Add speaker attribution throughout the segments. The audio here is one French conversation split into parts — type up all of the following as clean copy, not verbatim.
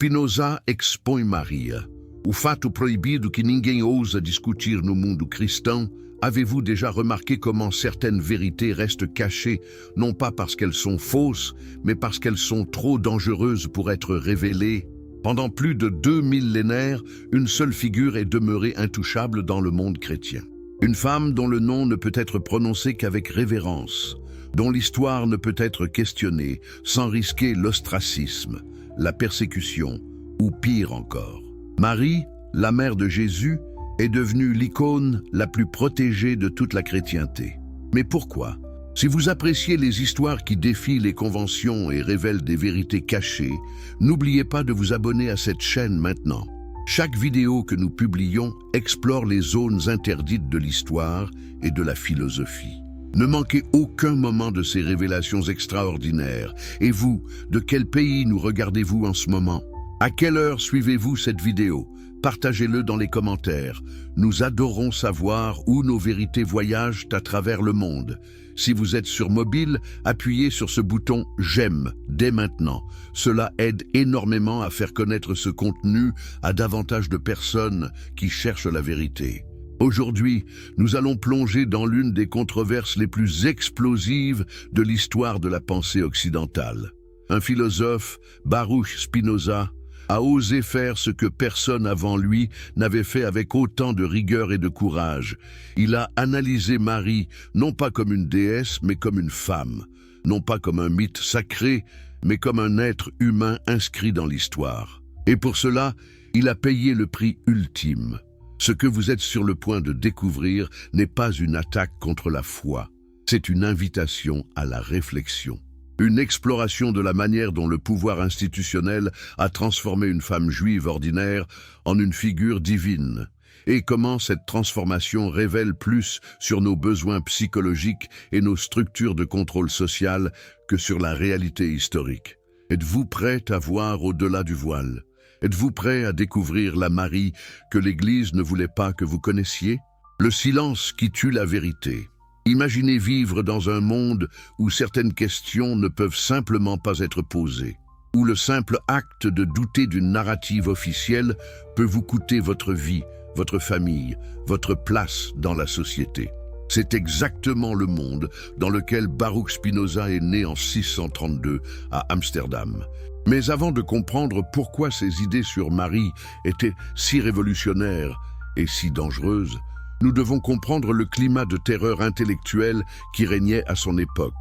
Speaker 1: Spinoza expõe Maria. O fato proibido que ninguém ousa discutir no mundo cristão. Avez-vous déjà remarqué comment certaines vérités restent cachées, non pas parce qu'elles sont fausses, mais parce qu'elles sont trop dangereuses pour être révélées? Pendant plus de 2 millénaires, une seule figure est demeurée intouchable dans le monde chrétien. Une femme dont le nom ne peut être prononcé qu'avec révérence, dont l'histoire ne peut être questionnée sans risquer l'ostracisme, la persécution ou pire encore. Marie, la mère de Jésus, est devenue l'icône la plus protégée de toute la chrétienté. Mais pourquoi? Si vous appréciez les histoires qui défient les conventions et révèlent des vérités cachées, n'oubliez pas de vous abonner à cette chaîne maintenant. Chaque vidéo que nous publions explore les zones interdites de l'histoire et de la philosophie. Ne manquez aucun moment de ces révélations extraordinaires. Et vous, de quel pays nous regardez-vous en ce moment? À quelle heure suivez-vous cette vidéo? Partagez-le dans les commentaires. Nous adorons savoir où nos vérités voyagent à travers le monde. Si vous êtes sur mobile, appuyez sur ce bouton « J'aime » dès maintenant. Cela aide énormément à faire connaître ce contenu à davantage de personnes qui cherchent la vérité. Aujourd'hui, nous allons plonger dans l'une des controverses les plus explosives de l'histoire de la pensée occidentale. Un philosophe, Baruch Spinoza, a osé faire ce que personne avant lui n'avait fait avec autant de rigueur et de courage. Il a analysé Marie, non pas comme une déesse, mais comme une femme, non pas comme un mythe sacré, mais comme un être humain inscrit dans l'histoire. Et pour cela, il a payé le prix ultime. Ce que vous êtes sur le point de découvrir n'est pas une attaque contre la foi, c'est une invitation à la réflexion. Une exploration de la manière dont le pouvoir institutionnel a transformé une femme juive ordinaire en une figure divine, et comment cette transformation révèle plus sur nos besoins psychologiques et nos structures de contrôle social que sur la réalité historique. Êtes-vous prêt à voir au-delà du voile? Êtes-vous prêt à découvrir la Marie que l'Église ne voulait pas que vous connaissiez? Le silence qui tue la vérité. Imaginez vivre dans un monde où certaines questions ne peuvent simplement pas être posées, où le simple acte de douter d'une narrative officielle peut vous coûter votre vie, votre famille, votre place dans la société. C'est exactement le monde dans lequel Baruch Spinoza est né en 632 à Amsterdam. Mais avant de comprendre pourquoi ses idées sur Marie étaient si révolutionnaires et si dangereuses, nous devons comprendre le climat de terreur intellectuelle qui régnait à son époque.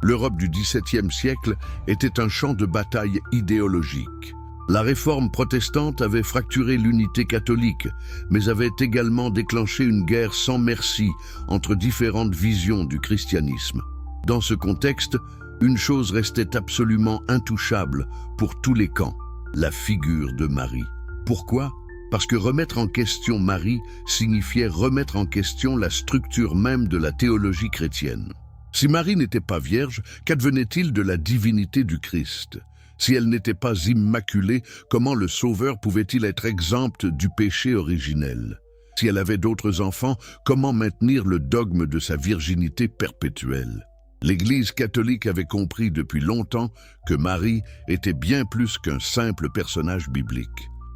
Speaker 1: L'Europe du XVIIe siècle était un champ de bataille idéologique. La réforme protestante avait fracturé l'unité catholique, mais avait également déclenché une guerre sans merci entre différentes visions du christianisme. Dans ce contexte, une chose restait absolument intouchable pour tous les camps, la figure de Marie. Pourquoi ? Parce que remettre en question Marie signifiait remettre en question la structure même de la théologie chrétienne. Si Marie n'était pas vierge, qu'advenait-il de la divinité du Christ? Si elle n'était pas immaculée, comment le Sauveur pouvait-il être exempt du péché originel? Si elle avait d'autres enfants, comment maintenir le dogme de sa virginité perpétuelle? L'Église catholique avait compris depuis longtemps que Marie était bien plus qu'un simple personnage biblique.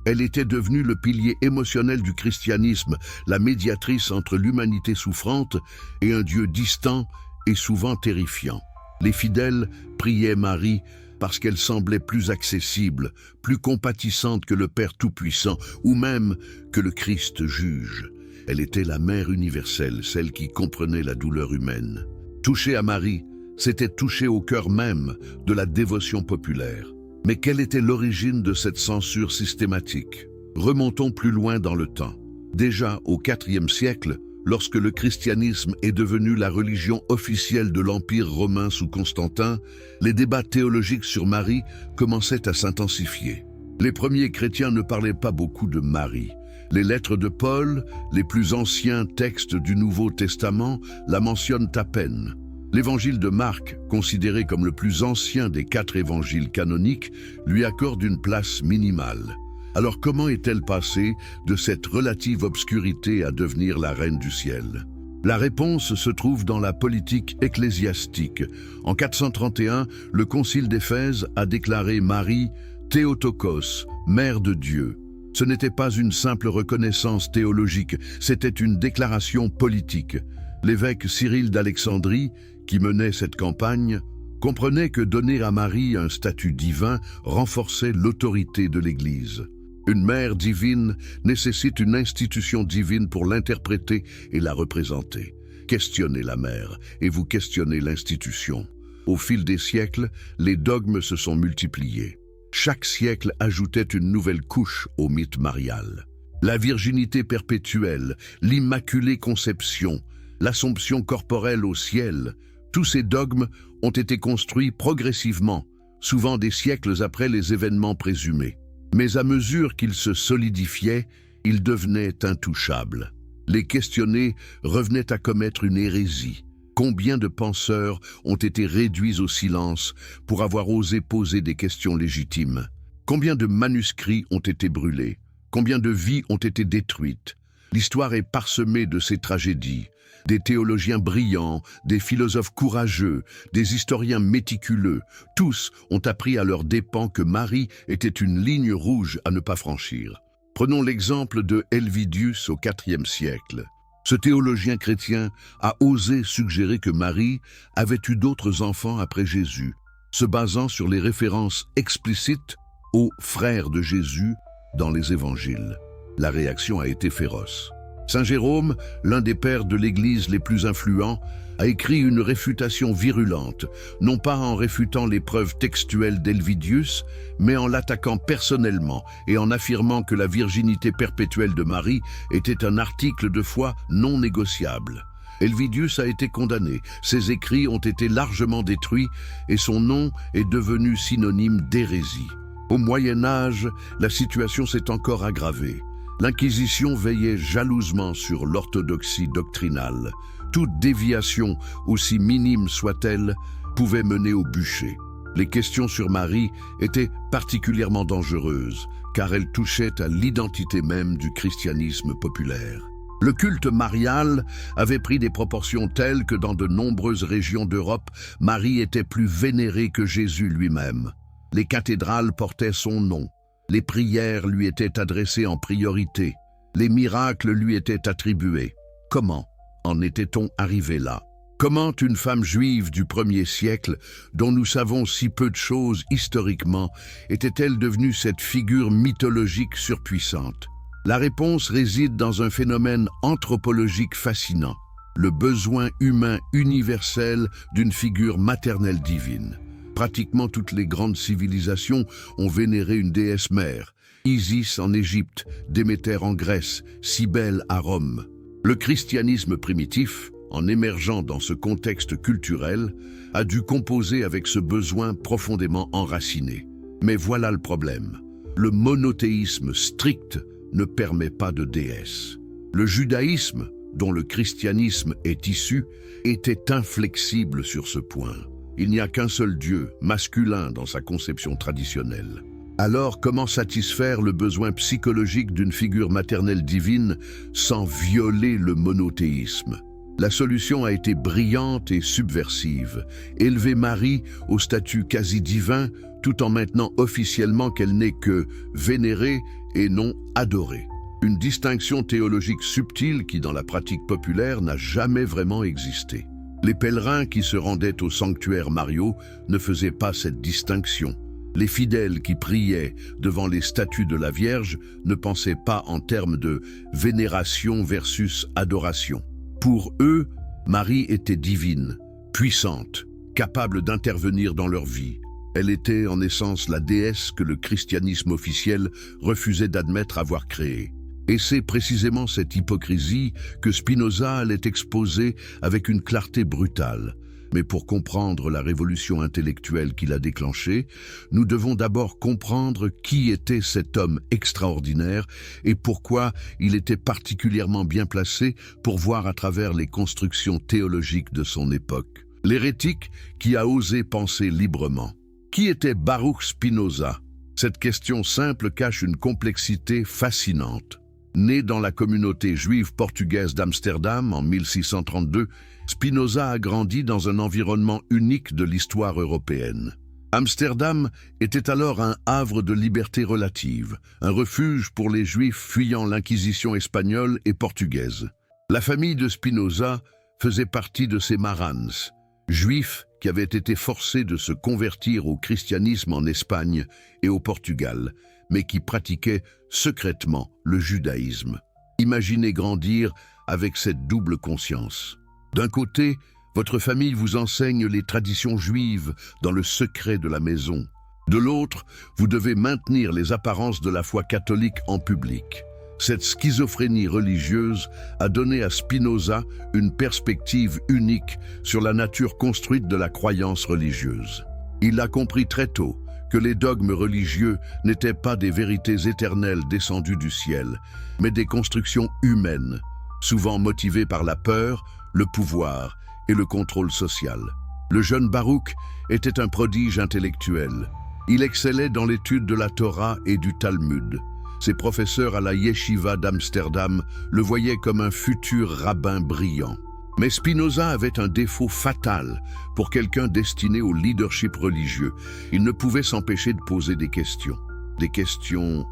Speaker 1: Elle était devenue le pilier émotionnel du christianisme, la médiatrice entre l'humanité souffrante et un Dieu distant et souvent terrifiant. Les fidèles priaient Marie parce qu'elle semblait plus accessible, plus compatissante que le Père Tout-Puissant ou même que le Christ juge. Elle était la mère universelle, celle qui comprenait la douleur humaine. Toucher à Marie, c'était toucher au cœur même de la dévotion populaire. Mais quelle était l'origine de cette censure systématique? Remontons plus loin dans le temps. Déjà au IVe siècle, lorsque le christianisme est devenu la religion officielle de l'Empire romain sous Constantin, les débats théologiques sur Marie commençaient à s'intensifier. Les premiers chrétiens ne parlaient pas beaucoup de Marie. Les lettres de Paul, les plus anciens textes du Nouveau Testament, la mentionnent à peine. L'évangile de Marc, considéré comme le plus ancien des 4 évangiles canoniques, lui accorde une place minimale. Alors comment est-elle passée de cette relative obscurité à devenir la reine du ciel? La réponse se trouve dans la politique ecclésiastique. En 431, le concile d'Éphèse a déclaré Marie Théotokos, Mère de Dieu. Ce n'était pas une simple reconnaissance théologique, c'était une déclaration politique. L'évêque Cyril d'Alexandrie, qui menait cette campagne, comprenait que donner à Marie un statut divin renforçait l'autorité de l'Église. Une mère divine nécessite une institution divine pour l'interpréter et la représenter. Questionnez la mère et vous questionnez l'institution. Au fil des siècles, les dogmes se sont multipliés. Chaque siècle ajoutait une nouvelle couche au mythe marial. La virginité perpétuelle, l'immaculée conception, l'assomption corporelle au ciel, tous ces dogmes ont été construits progressivement, souvent des siècles après les événements présumés. Mais à mesure qu'ils se solidifiaient, ils devenaient intouchables. Les questionnés revenaient à commettre une hérésie. Combien de penseurs ont été réduits au silence pour avoir osé poser des questions légitimes? Combien de manuscrits ont été brûlés? Combien de vies ont été détruites? L'histoire est parsemée de ces tragédies. Des théologiens brillants, des philosophes courageux, des historiens méticuleux, tous ont appris à leurs dépens que Marie était une ligne rouge à ne pas franchir. Prenons l'exemple de Helvidius au IVe siècle. Ce théologien chrétien a osé suggérer que Marie avait eu d'autres enfants après Jésus, se basant sur les références explicites aux frères de Jésus dans les évangiles. La réaction a été féroce. Saint Jérôme, l'un des pères de l'Église les plus influents, a écrit une réfutation virulente, non pas en réfutant les preuves textuelles d'Helvidius, mais en l'attaquant personnellement et en affirmant que la virginité perpétuelle de Marie était un article de foi non négociable. Helvidius a été condamné, ses écrits ont été largement détruits et son nom est devenu synonyme d'hérésie. Au Moyen Âge, la situation s'est encore aggravée. L'Inquisition veillait jalousement sur l'orthodoxie doctrinale. Toute déviation, aussi minime soit-elle, pouvait mener au bûcher. Les questions sur Marie étaient particulièrement dangereuses, car elles touchaient à l'identité même du christianisme populaire. Le culte marial avait pris des proportions telles que dans de nombreuses régions d'Europe, Marie était plus vénérée que Jésus lui-même. Les cathédrales portaient son nom. Les prières lui étaient adressées en priorité. Les miracles lui étaient attribués. Comment en était-on arrivé là? Comment une femme juive du 1er siècle, dont nous savons si peu de choses historiquement, était-elle devenue cette figure mythologique surpuissante? La réponse réside dans un phénomène anthropologique fascinant, le besoin humain universel d'une figure maternelle divine. Pratiquement toutes les grandes civilisations ont vénéré une déesse mère. Isis en Égypte, Déméter en Grèce, Cybèle à Rome. Le christianisme primitif, en émergeant dans ce contexte culturel, a dû composer avec ce besoin profondément enraciné. Mais voilà le problème. Le monothéisme strict ne permet pas de déesse. Le judaïsme, dont le christianisme est issu, était inflexible sur ce point. Il n'y a qu'un seul Dieu, masculin dans sa conception traditionnelle. Alors, comment satisfaire le besoin psychologique d'une figure maternelle divine sans violer le monothéisme? La solution a été brillante et subversive. Élever Marie au statut quasi divin, tout en maintenant officiellement qu'elle n'est que vénérée et non adorée. Une distinction théologique subtile qui, dans la pratique populaire, n'a jamais vraiment existé. Les pèlerins qui se rendaient au sanctuaire Mario ne faisaient pas cette distinction. Les fidèles qui priaient devant les statues de la Vierge ne pensaient pas en termes de vénération versus adoration. Pour eux, Marie était divine, puissante, capable d'intervenir dans leur vie. Elle était en essence la déesse que le christianisme officiel refusait d'admettre avoir créée. Et c'est précisément cette hypocrisie que Spinoza allait exposer avec une clarté brutale. Mais pour comprendre la révolution intellectuelle qu'il a déclenchée, nous devons d'abord comprendre qui était cet homme extraordinaire et pourquoi il était particulièrement bien placé pour voir à travers les constructions théologiques de son époque. L'hérétique qui a osé penser librement. Qui était Baruch Spinoza? Cette question simple cache une complexité fascinante. Né dans la communauté juive portugaise d'Amsterdam en 1632, Spinoza a grandi dans un environnement unique de l'histoire européenne. Amsterdam était alors un havre de liberté relative, un refuge pour les Juifs fuyant l'Inquisition espagnole et portugaise. La famille de Spinoza faisait partie de ces marans, Juifs qui avaient été forcés de se convertir au christianisme en Espagne et au Portugal, mais qui pratiquaient secrètement le judaïsme. Imaginez grandir avec cette double conscience. D'un côté, votre famille vous enseigne les traditions juives dans le secret de la maison. De l'autre, vous devez maintenir les apparences de la foi catholique en public. Cette schizophrénie religieuse a donné à Spinoza une perspective unique sur la nature construite de la croyance religieuse. Il a compris très tôt que les dogmes religieux n'étaient pas des vérités éternelles descendues du ciel, mais des constructions humaines, souvent motivées par la peur, le pouvoir et le contrôle social. Le jeune Baruch était un prodige intellectuel. Il excellait dans l'étude de la Torah et du Talmud. Ses professeurs à la Yeshiva d'Amsterdam le voyaient comme un futur rabbin brillant. Mais Spinoza avait un défaut fatal pour quelqu'un destiné au leadership religieux. Il ne pouvait s'empêcher de poser des questions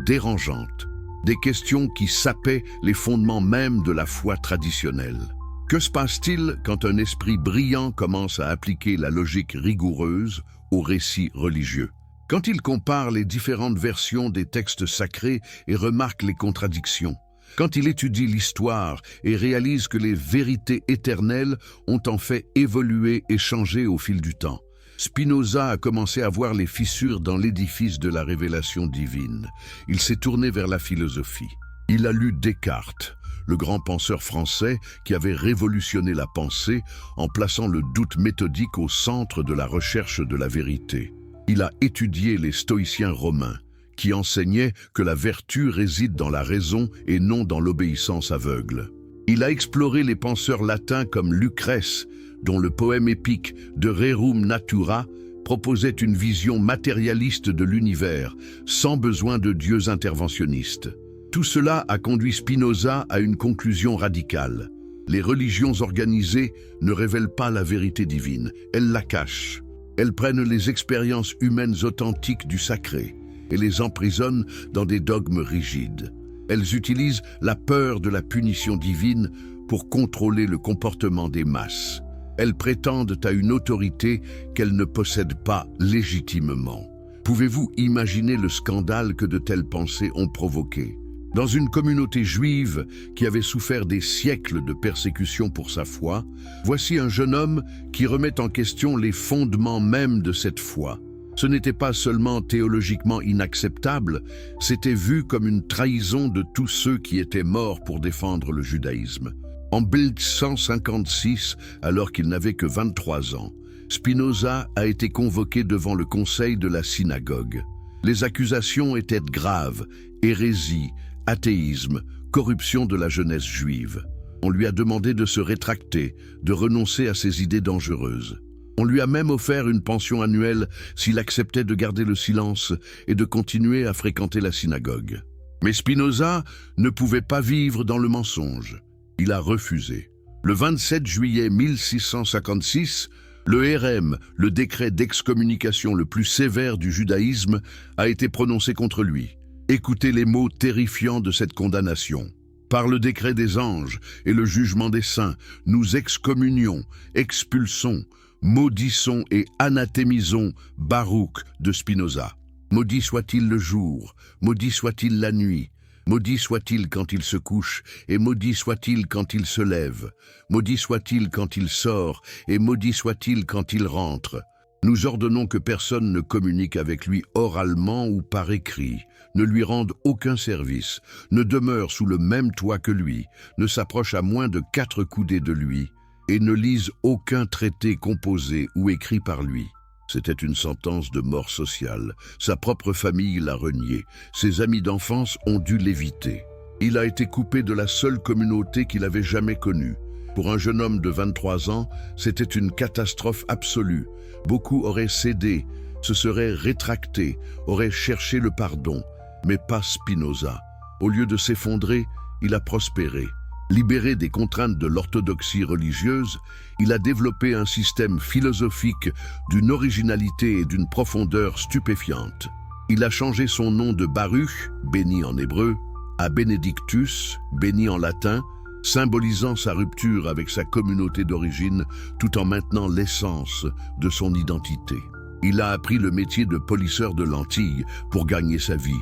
Speaker 1: dérangeantes, des questions qui sapaient les fondements même de la foi traditionnelle. Que se passe-t-il quand un esprit brillant commence à appliquer la logique rigoureuse au récit religieux? Quand il compare les différentes versions des textes sacrés et remarque les contradictions, quand il étudie l'histoire et réalise que les vérités éternelles ont en fait évolué et changé au fil du temps, Spinoza a commencé à voir les fissures dans l'édifice de la révélation divine. Il s'est tourné vers la philosophie. Il a lu Descartes, le grand penseur français qui avait révolutionné la pensée en plaçant le doute méthodique au centre de la recherche de la vérité. Il a étudié les stoïciens romains, qui enseignaient que la vertu réside dans la raison et non dans l'obéissance aveugle. Il a exploré les penseurs latins comme Lucrèce, dont le poème épique de Rerum Natura proposait une vision matérialiste de l'univers, sans besoin de dieux interventionnistes. Tout cela a conduit Spinoza à une conclusion radicale. Les religions organisées ne révèlent pas la vérité divine, elles la cachent. Elles prennent les expériences humaines authentiques du sacré et les emprisonnent dans des dogmes rigides. Elles utilisent la peur de la punition divine pour contrôler le comportement des masses. Elles prétendent à une autorité qu'elles ne possèdent pas légitimement. Pouvez-vous imaginer le scandale que de telles pensées ont provoqué? Dans une communauté juive qui avait souffert des siècles de persécution pour sa foi, voici un jeune homme qui remet en question les fondements mêmes de cette foi. Ce n'était pas seulement théologiquement inacceptable, c'était vu comme une trahison de tous ceux qui étaient morts pour défendre le judaïsme. En 1156, alors qu'il n'avait que 23 ans, Spinoza a été convoqué devant le conseil de la synagogue. Les accusations étaient graves: hérésie, athéisme, corruption de la jeunesse juive. On lui a demandé de se rétracter, de renoncer à ses idées dangereuses. On lui a même offert une pension annuelle s'il acceptait de garder le silence et de continuer à fréquenter la synagogue. Mais Spinoza ne pouvait pas vivre dans le mensonge. Il a refusé. Le 27 juillet 1656, le hérem, le décret d'excommunication le plus sévère du judaïsme, a été prononcé contre lui. Écoutez les mots terrifiants de cette condamnation. Par le décret des anges et le jugement des saints, nous excommunions, expulsons, maudissons et anathémisons Baruch de Spinoza. Maudit soit-il le jour, maudit soit-il la nuit, maudit soit-il quand il se couche, et maudit soit-il quand il se lève, maudit soit-il quand il sort, et maudit soit-il quand il rentre. Nous ordonnons que personne ne communique avec lui oralement ou par écrit, ne lui rende aucun service, ne demeure sous le même toit que lui, ne s'approche à moins de 4 coudées de lui, et ne lise aucun traité composé ou écrit par lui. C'était une sentence de mort sociale. Sa propre famille l'a renié. Ses amis d'enfance ont dû l'éviter. Il a été coupé de la seule communauté qu'il avait jamais connue. Pour un jeune homme de 23 ans, c'était une catastrophe absolue. Beaucoup auraient cédé, se seraient rétractés, auraient cherché le pardon, mais pas Spinoza. Au lieu de s'effondrer, il a prospéré. Libéré des contraintes de l'orthodoxie religieuse, il a développé un système philosophique d'une originalité et d'une profondeur stupéfiantes. Il a changé son nom de Baruch, béni en hébreu, à Benedictus, béni en latin, symbolisant sa rupture avec sa communauté d'origine tout en maintenant l'essence de son identité. Il a appris le métier de polisseur de lentilles pour gagner sa vie,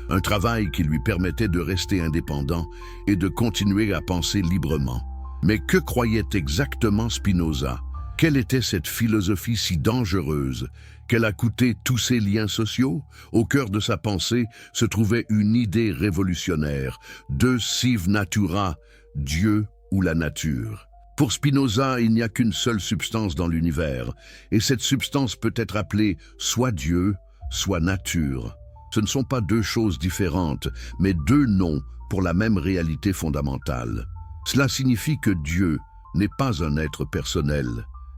Speaker 1: un travail qui lui permettait de rester indépendant et de continuer à penser librement. Mais que croyait exactement Spinoza? Quelle était cette philosophie si dangereuse qu'elle a coûté tous ses liens sociaux? Au cœur de sa pensée se trouvait une idée révolutionnaire, de sive natura, Dieu ou la nature. Pour Spinoza, il n'y a qu'une seule substance dans l'univers, et cette substance peut être appelée soit Dieu, soit nature. Ce ne sont pas deux choses différentes, mais deux noms pour la même réalité fondamentale. Cela signifie que Dieu n'est pas un être personnel,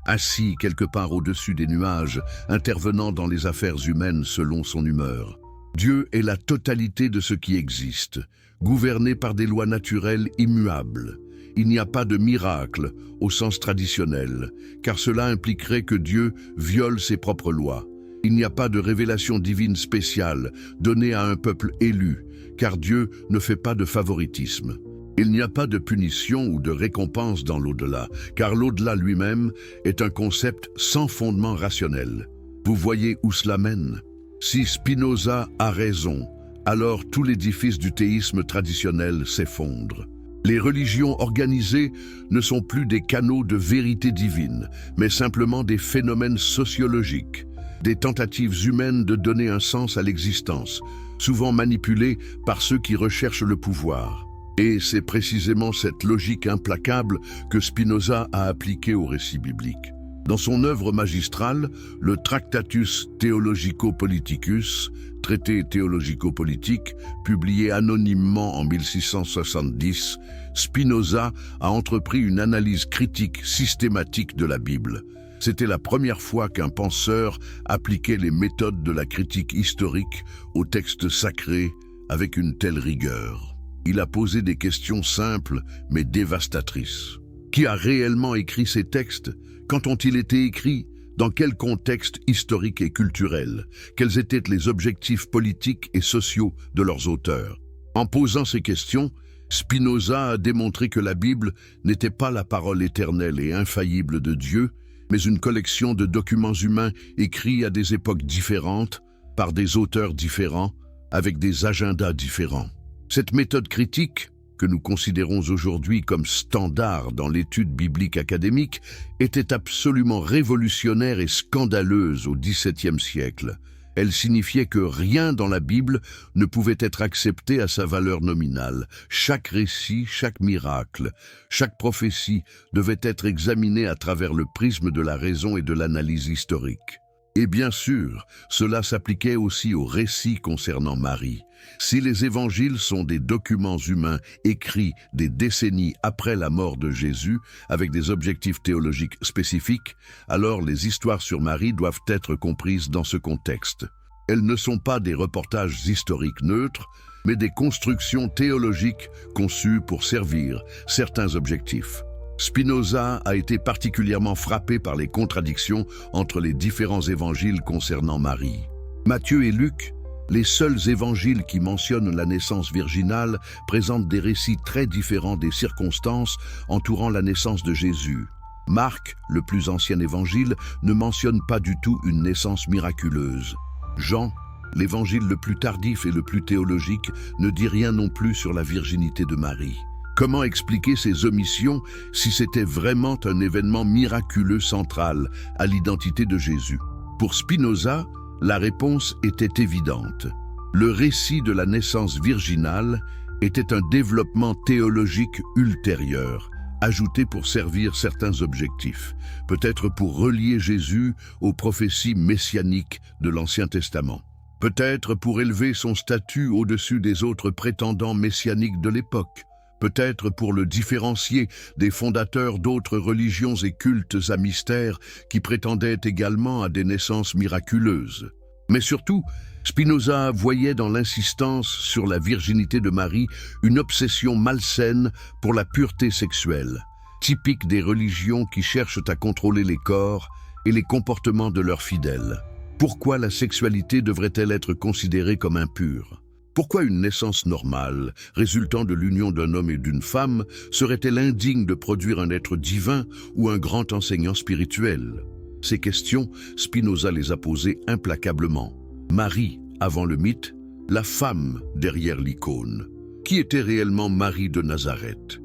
Speaker 1: assis quelque part au-dessus des nuages, intervenant dans les affaires humaines selon son humeur. Dieu est la totalité de ce qui existe, gouverné par des lois naturelles immuables. Il n'y a pas de miracle au sens traditionnel, car cela impliquerait que Dieu viole ses propres lois. Il n'y a pas de révélation divine spéciale donnée à un peuple élu, car Dieu ne fait pas de favoritisme. Il n'y a pas de punition ou de récompense dans l'au-delà, car l'au-delà lui-même est un concept sans fondement rationnel. Vous voyez où cela mène? Si Spinoza a raison, alors tout l'édifice du théisme traditionnel s'effondre. Les religions organisées ne sont plus des canaux de vérité divine, mais simplement des phénomènes sociologiques, des tentatives humaines de donner un sens à l'existence, souvent manipulées par ceux qui recherchent le pouvoir. Et c'est précisément cette logique implacable que Spinoza a appliquée au récit biblique. Dans son œuvre magistrale, le Tractatus Theologico-Politicus, traité théologico-politique, publié anonymement en 1670, Spinoza a entrepris une analyse critique systématique de la Bible. C'était la première fois qu'un penseur appliquait les méthodes de la critique historique aux textes sacrés avec une telle rigueur. Il a posé des questions simples mais dévastatrices. Qui a réellement écrit ces textes? Quand ont-ils été écrits? Dans quel contexte historique et culturel? Quels étaient les objectifs politiques et sociaux de leurs auteurs? En posant ces questions, Spinoza a démontré que la Bible n'était pas la parole éternelle et infaillible de Dieu, mais une collection de documents humains écrits à des époques différentes, par des auteurs différents, avec des agendas différents. Cette méthode critique, que nous considérons aujourd'hui comme standard dans l'étude biblique académique, était absolument révolutionnaire et scandaleuse au XVIIe siècle. Elle signifiait que rien dans la Bible ne pouvait être accepté à sa valeur nominale. Chaque récit, chaque miracle, chaque prophétie devait être examiné à travers le prisme de la raison et de l'analyse historique. Et bien sûr, cela s'appliquait aussi aux récits concernant Marie. Si les évangiles sont des documents humains écrits des décennies après la mort de Jésus, avec des objectifs théologiques spécifiques, alors les histoires sur Marie doivent être comprises dans ce contexte. Elles ne sont pas des reportages historiques neutres, mais des constructions théologiques conçues pour servir certains objectifs. Spinoza a été particulièrement frappé par les contradictions entre les différents évangiles concernant Marie. Matthieu et Luc, les seuls évangiles qui mentionnent la naissance virginale, présentent des récits très différents des circonstances entourant la naissance de Jésus. Marc, le plus ancien évangile, ne mentionne pas du tout une naissance miraculeuse. Jean, l'évangile le plus tardif et le plus théologique, ne dit rien non plus sur la virginité de Marie. Comment expliquer ces omissions si c'était vraiment un événement miraculeux central à l'identité de Jésus? Pour Spinoza, la réponse était évidente. Le récit de la naissance virginale était un développement théologique ultérieur, ajouté pour servir certains objectifs, peut-être pour relier Jésus aux prophéties messianiques de l'Ancien Testament, peut-être pour élever son statut au-dessus des autres prétendants messianiques de l'époque, peut-être pour le différencier des fondateurs d'autres religions et cultes à mystère qui prétendaient également à des naissances miraculeuses. Mais surtout, Spinoza voyait dans l'insistance sur la virginité de Marie une obsession malsaine pour la pureté sexuelle, typique des religions qui cherchent à contrôler les corps et les comportements de leurs fidèles. Pourquoi la sexualité devrait-elle être considérée comme impure? Pourquoi une naissance normale, résultant de l'union d'un homme et d'une femme, serait-elle indigne de produire un être divin ou un grand enseignant spirituel? Ces questions, Spinoza les a posées implacablement. Marie, avant le mythe, la femme derrière l'icône. Qui était réellement Marie de Nazareth?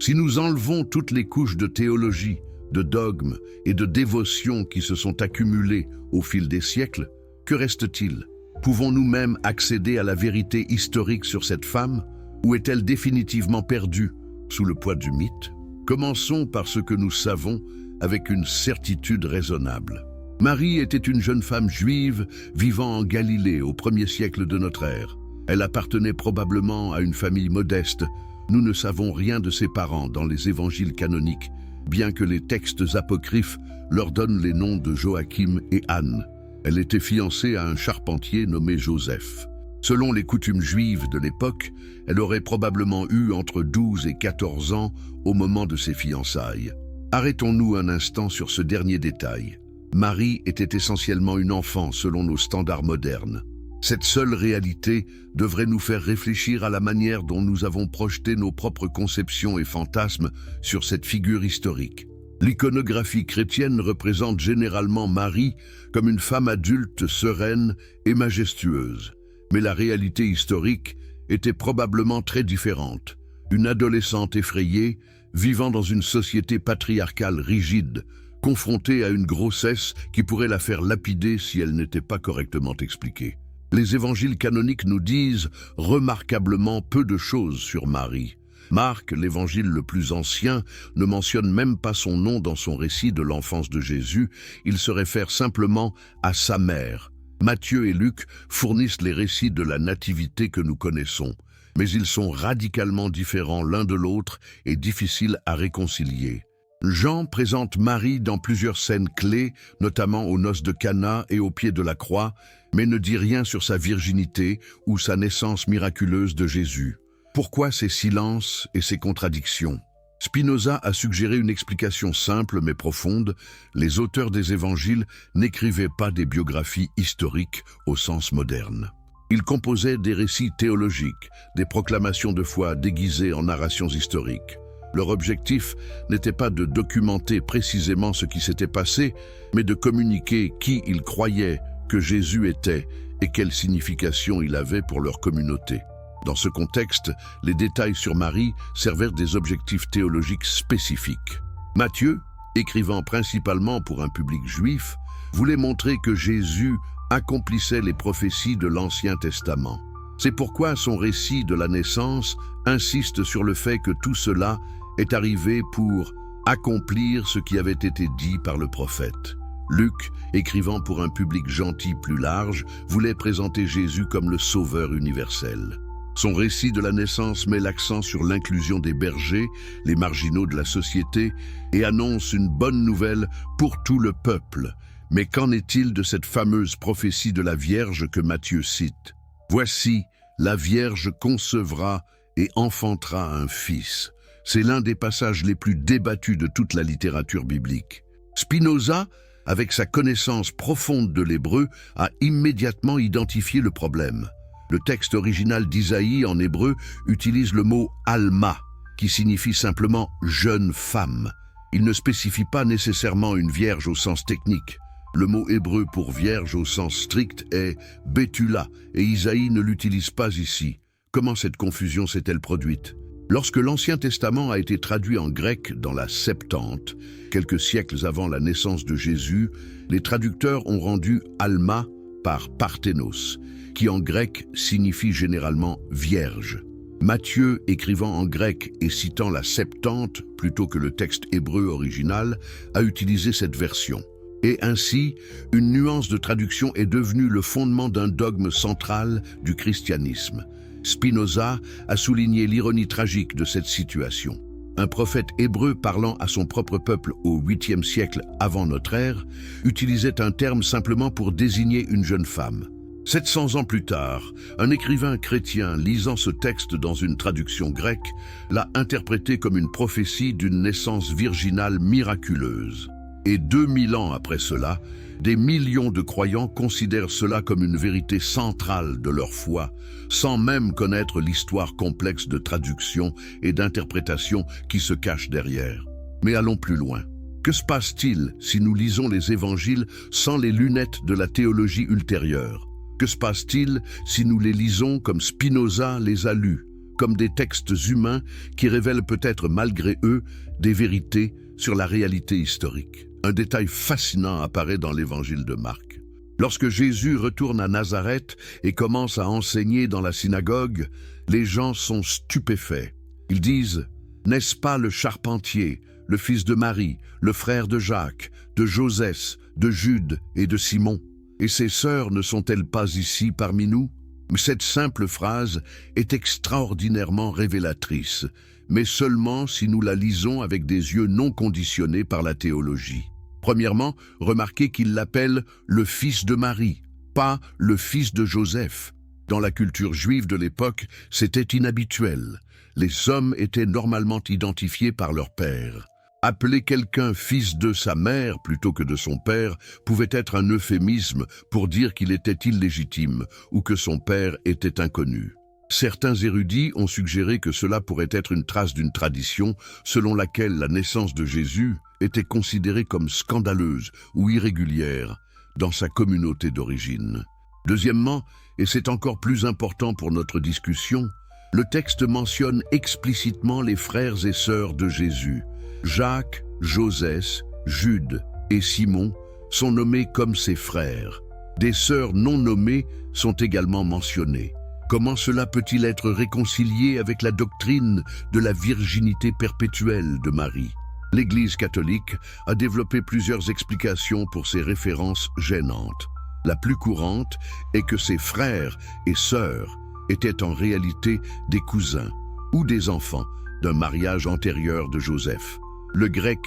Speaker 1: Si nous enlevons toutes les couches de théologie, de dogmes et de dévotion qui se sont accumulées au fil des siècles, que reste-t-il? Pouvons-nous même accéder à la vérité historique sur cette femme, ou est-elle définitivement perdue sous le poids du mythe? Commençons par ce que nous savons avec une certitude raisonnable. Marie était une jeune femme juive vivant en Galilée au 1er siècle de notre ère. Elle appartenait probablement à une famille modeste. Nous ne savons rien de ses parents dans les évangiles canoniques, bien que les textes apocryphes leur donnent les noms de Joachim et Anne. Elle était fiancée à un charpentier nommé Joseph. Selon les coutumes juives de l'époque, elle aurait probablement eu entre 12 et 14 ans au moment de ses fiançailles. Arrêtons-nous un instant sur ce dernier détail. Marie était essentiellement une enfant selon nos standards modernes. Cette seule réalité devrait nous faire réfléchir à la manière dont nous avons projeté nos propres conceptions et fantasmes sur cette figure historique. L'iconographie chrétienne représente généralement Marie comme une femme adulte sereine et majestueuse. Mais la réalité historique était probablement très différente. Une adolescente effrayée, vivant dans une société patriarcale rigide, confrontée à une grossesse qui pourrait la faire lapider si elle n'était pas correctement expliquée. Les évangiles canoniques nous disent remarquablement peu de choses sur Marie. Marc, l'évangile le plus ancien, ne mentionne même pas son nom dans son récit de l'enfance de Jésus, il se réfère simplement à sa mère. Matthieu et Luc fournissent les récits de la nativité que nous connaissons, mais ils sont radicalement différents l'un de l'autre et difficiles à réconcilier. Jean présente Marie dans plusieurs scènes clés, notamment aux noces de Cana et au pied de la croix, mais ne dit rien sur sa virginité ou sa naissance miraculeuse de Jésus. Pourquoi ces silences et ces contradictions? Spinoza a suggéré une explication simple mais profonde. Les auteurs des évangiles n'écrivaient pas des biographies historiques au sens moderne. Ils composaient des récits théologiques, des proclamations de foi déguisées en narrations historiques. Leur objectif n'était pas de documenter précisément ce qui s'était passé, mais de communiquer qui ils croyaient que Jésus était et quelle signification il avait pour leur communauté. Dans ce contexte, les détails sur Marie servaient des objectifs théologiques spécifiques. Matthieu, écrivant principalement pour un public juif, voulait montrer que Jésus accomplissait les prophéties de l'Ancien Testament. C'est pourquoi son récit de la naissance insiste sur le fait que tout cela est arrivé pour accomplir ce qui avait été dit par le prophète. Luc, écrivant pour un public gentil plus large, voulait présenter Jésus comme le sauveur universel. Son récit de la naissance met l'accent sur l'inclusion des bergers, les marginaux de la société, et annonce une bonne nouvelle pour tout le peuple. Mais qu'en est-il de cette fameuse prophétie de la Vierge que Matthieu cite? Voici, la Vierge concevra et enfantera un fils. C'est l'un des passages les plus débattus de toute la littérature biblique. Spinoza, avec sa connaissance profonde de l'hébreu, a immédiatement identifié le problème. Le texte original d'Isaïe en hébreu utilise le mot « alma », qui signifie simplement « jeune femme ». Il ne spécifie pas nécessairement une vierge au sens technique. Le mot hébreu pour vierge au sens strict est « bétula » et Isaïe ne l'utilise pas ici. Comment cette confusion s'est-elle produite? Lorsque l'Ancien Testament a été traduit en grec dans la Septante, quelques siècles avant la naissance de Jésus, les traducteurs ont rendu « alma » par « parthénos », qui en grec signifie généralement « vierge ». Matthieu, écrivant en grec et citant la Septante plutôt que le texte hébreu original, a utilisé cette version. Et ainsi, une nuance de traduction est devenue le fondement d'un dogme central du christianisme. Spinoza a souligné l'ironie tragique de cette situation. Un prophète hébreu parlant à son propre peuple au 8e siècle avant notre ère utilisait un terme simplement pour désigner une jeune femme. 700 ans plus tard, un écrivain chrétien lisant ce texte dans une traduction grecque l'a interprété comme une prophétie d'une naissance virginale miraculeuse. Et 2000 ans après cela, des millions de croyants considèrent cela comme une vérité centrale de leur foi, sans même connaître l'histoire complexe de traduction et d'interprétation qui se cache derrière. Mais allons plus loin. Que se passe-t-il si nous lisons les évangiles sans les lunettes de la théologie ultérieure? Que se passe-t-il si nous les lisons comme Spinoza les a lus, comme des textes humains qui révèlent peut-être malgré eux des vérités sur la réalité historique? Un détail fascinant apparaît dans l'évangile de Marc. Lorsque Jésus retourne à Nazareth et commence à enseigner dans la synagogue, les gens sont stupéfaits. Ils disent « N'est-ce pas le charpentier, le fils de Marie, le frère de Jacques, de Joseph, de Jude et de Simon ? Et ses sœurs ne sont-elles pas ici parmi nous ?» Cette simple phrase est extraordinairement révélatrice, mais seulement si nous la lisons avec des yeux non conditionnés par la théologie. Premièrement, remarquez qu'il l'appelle le fils de Marie, pas le fils de Joseph. Dans la culture juive de l'époque, c'était inhabituel. Les hommes étaient normalement identifiés par leur père. Appeler quelqu'un fils de sa mère plutôt que de son père pouvait être un euphémisme pour dire qu'il était illégitime ou que son père était inconnu. Certains érudits ont suggéré que cela pourrait être une trace d'une tradition selon laquelle la naissance de Jésus était considérée comme scandaleuse ou irrégulière dans sa communauté d'origine. Deuxièmement, et c'est encore plus important pour notre discussion, le texte mentionne explicitement les frères et sœurs de Jésus. Jacques, Joseph, Jude et Simon sont nommés comme ses frères. Des sœurs non nommées sont également mentionnées. Comment cela peut-il être réconcilié avec la doctrine de la virginité perpétuelle de Marie? L'Église catholique a développé plusieurs explications pour ces références gênantes. La plus courante est que ses frères et sœurs étaient en réalité des cousins ou des enfants d'un mariage antérieur de Joseph. Le grec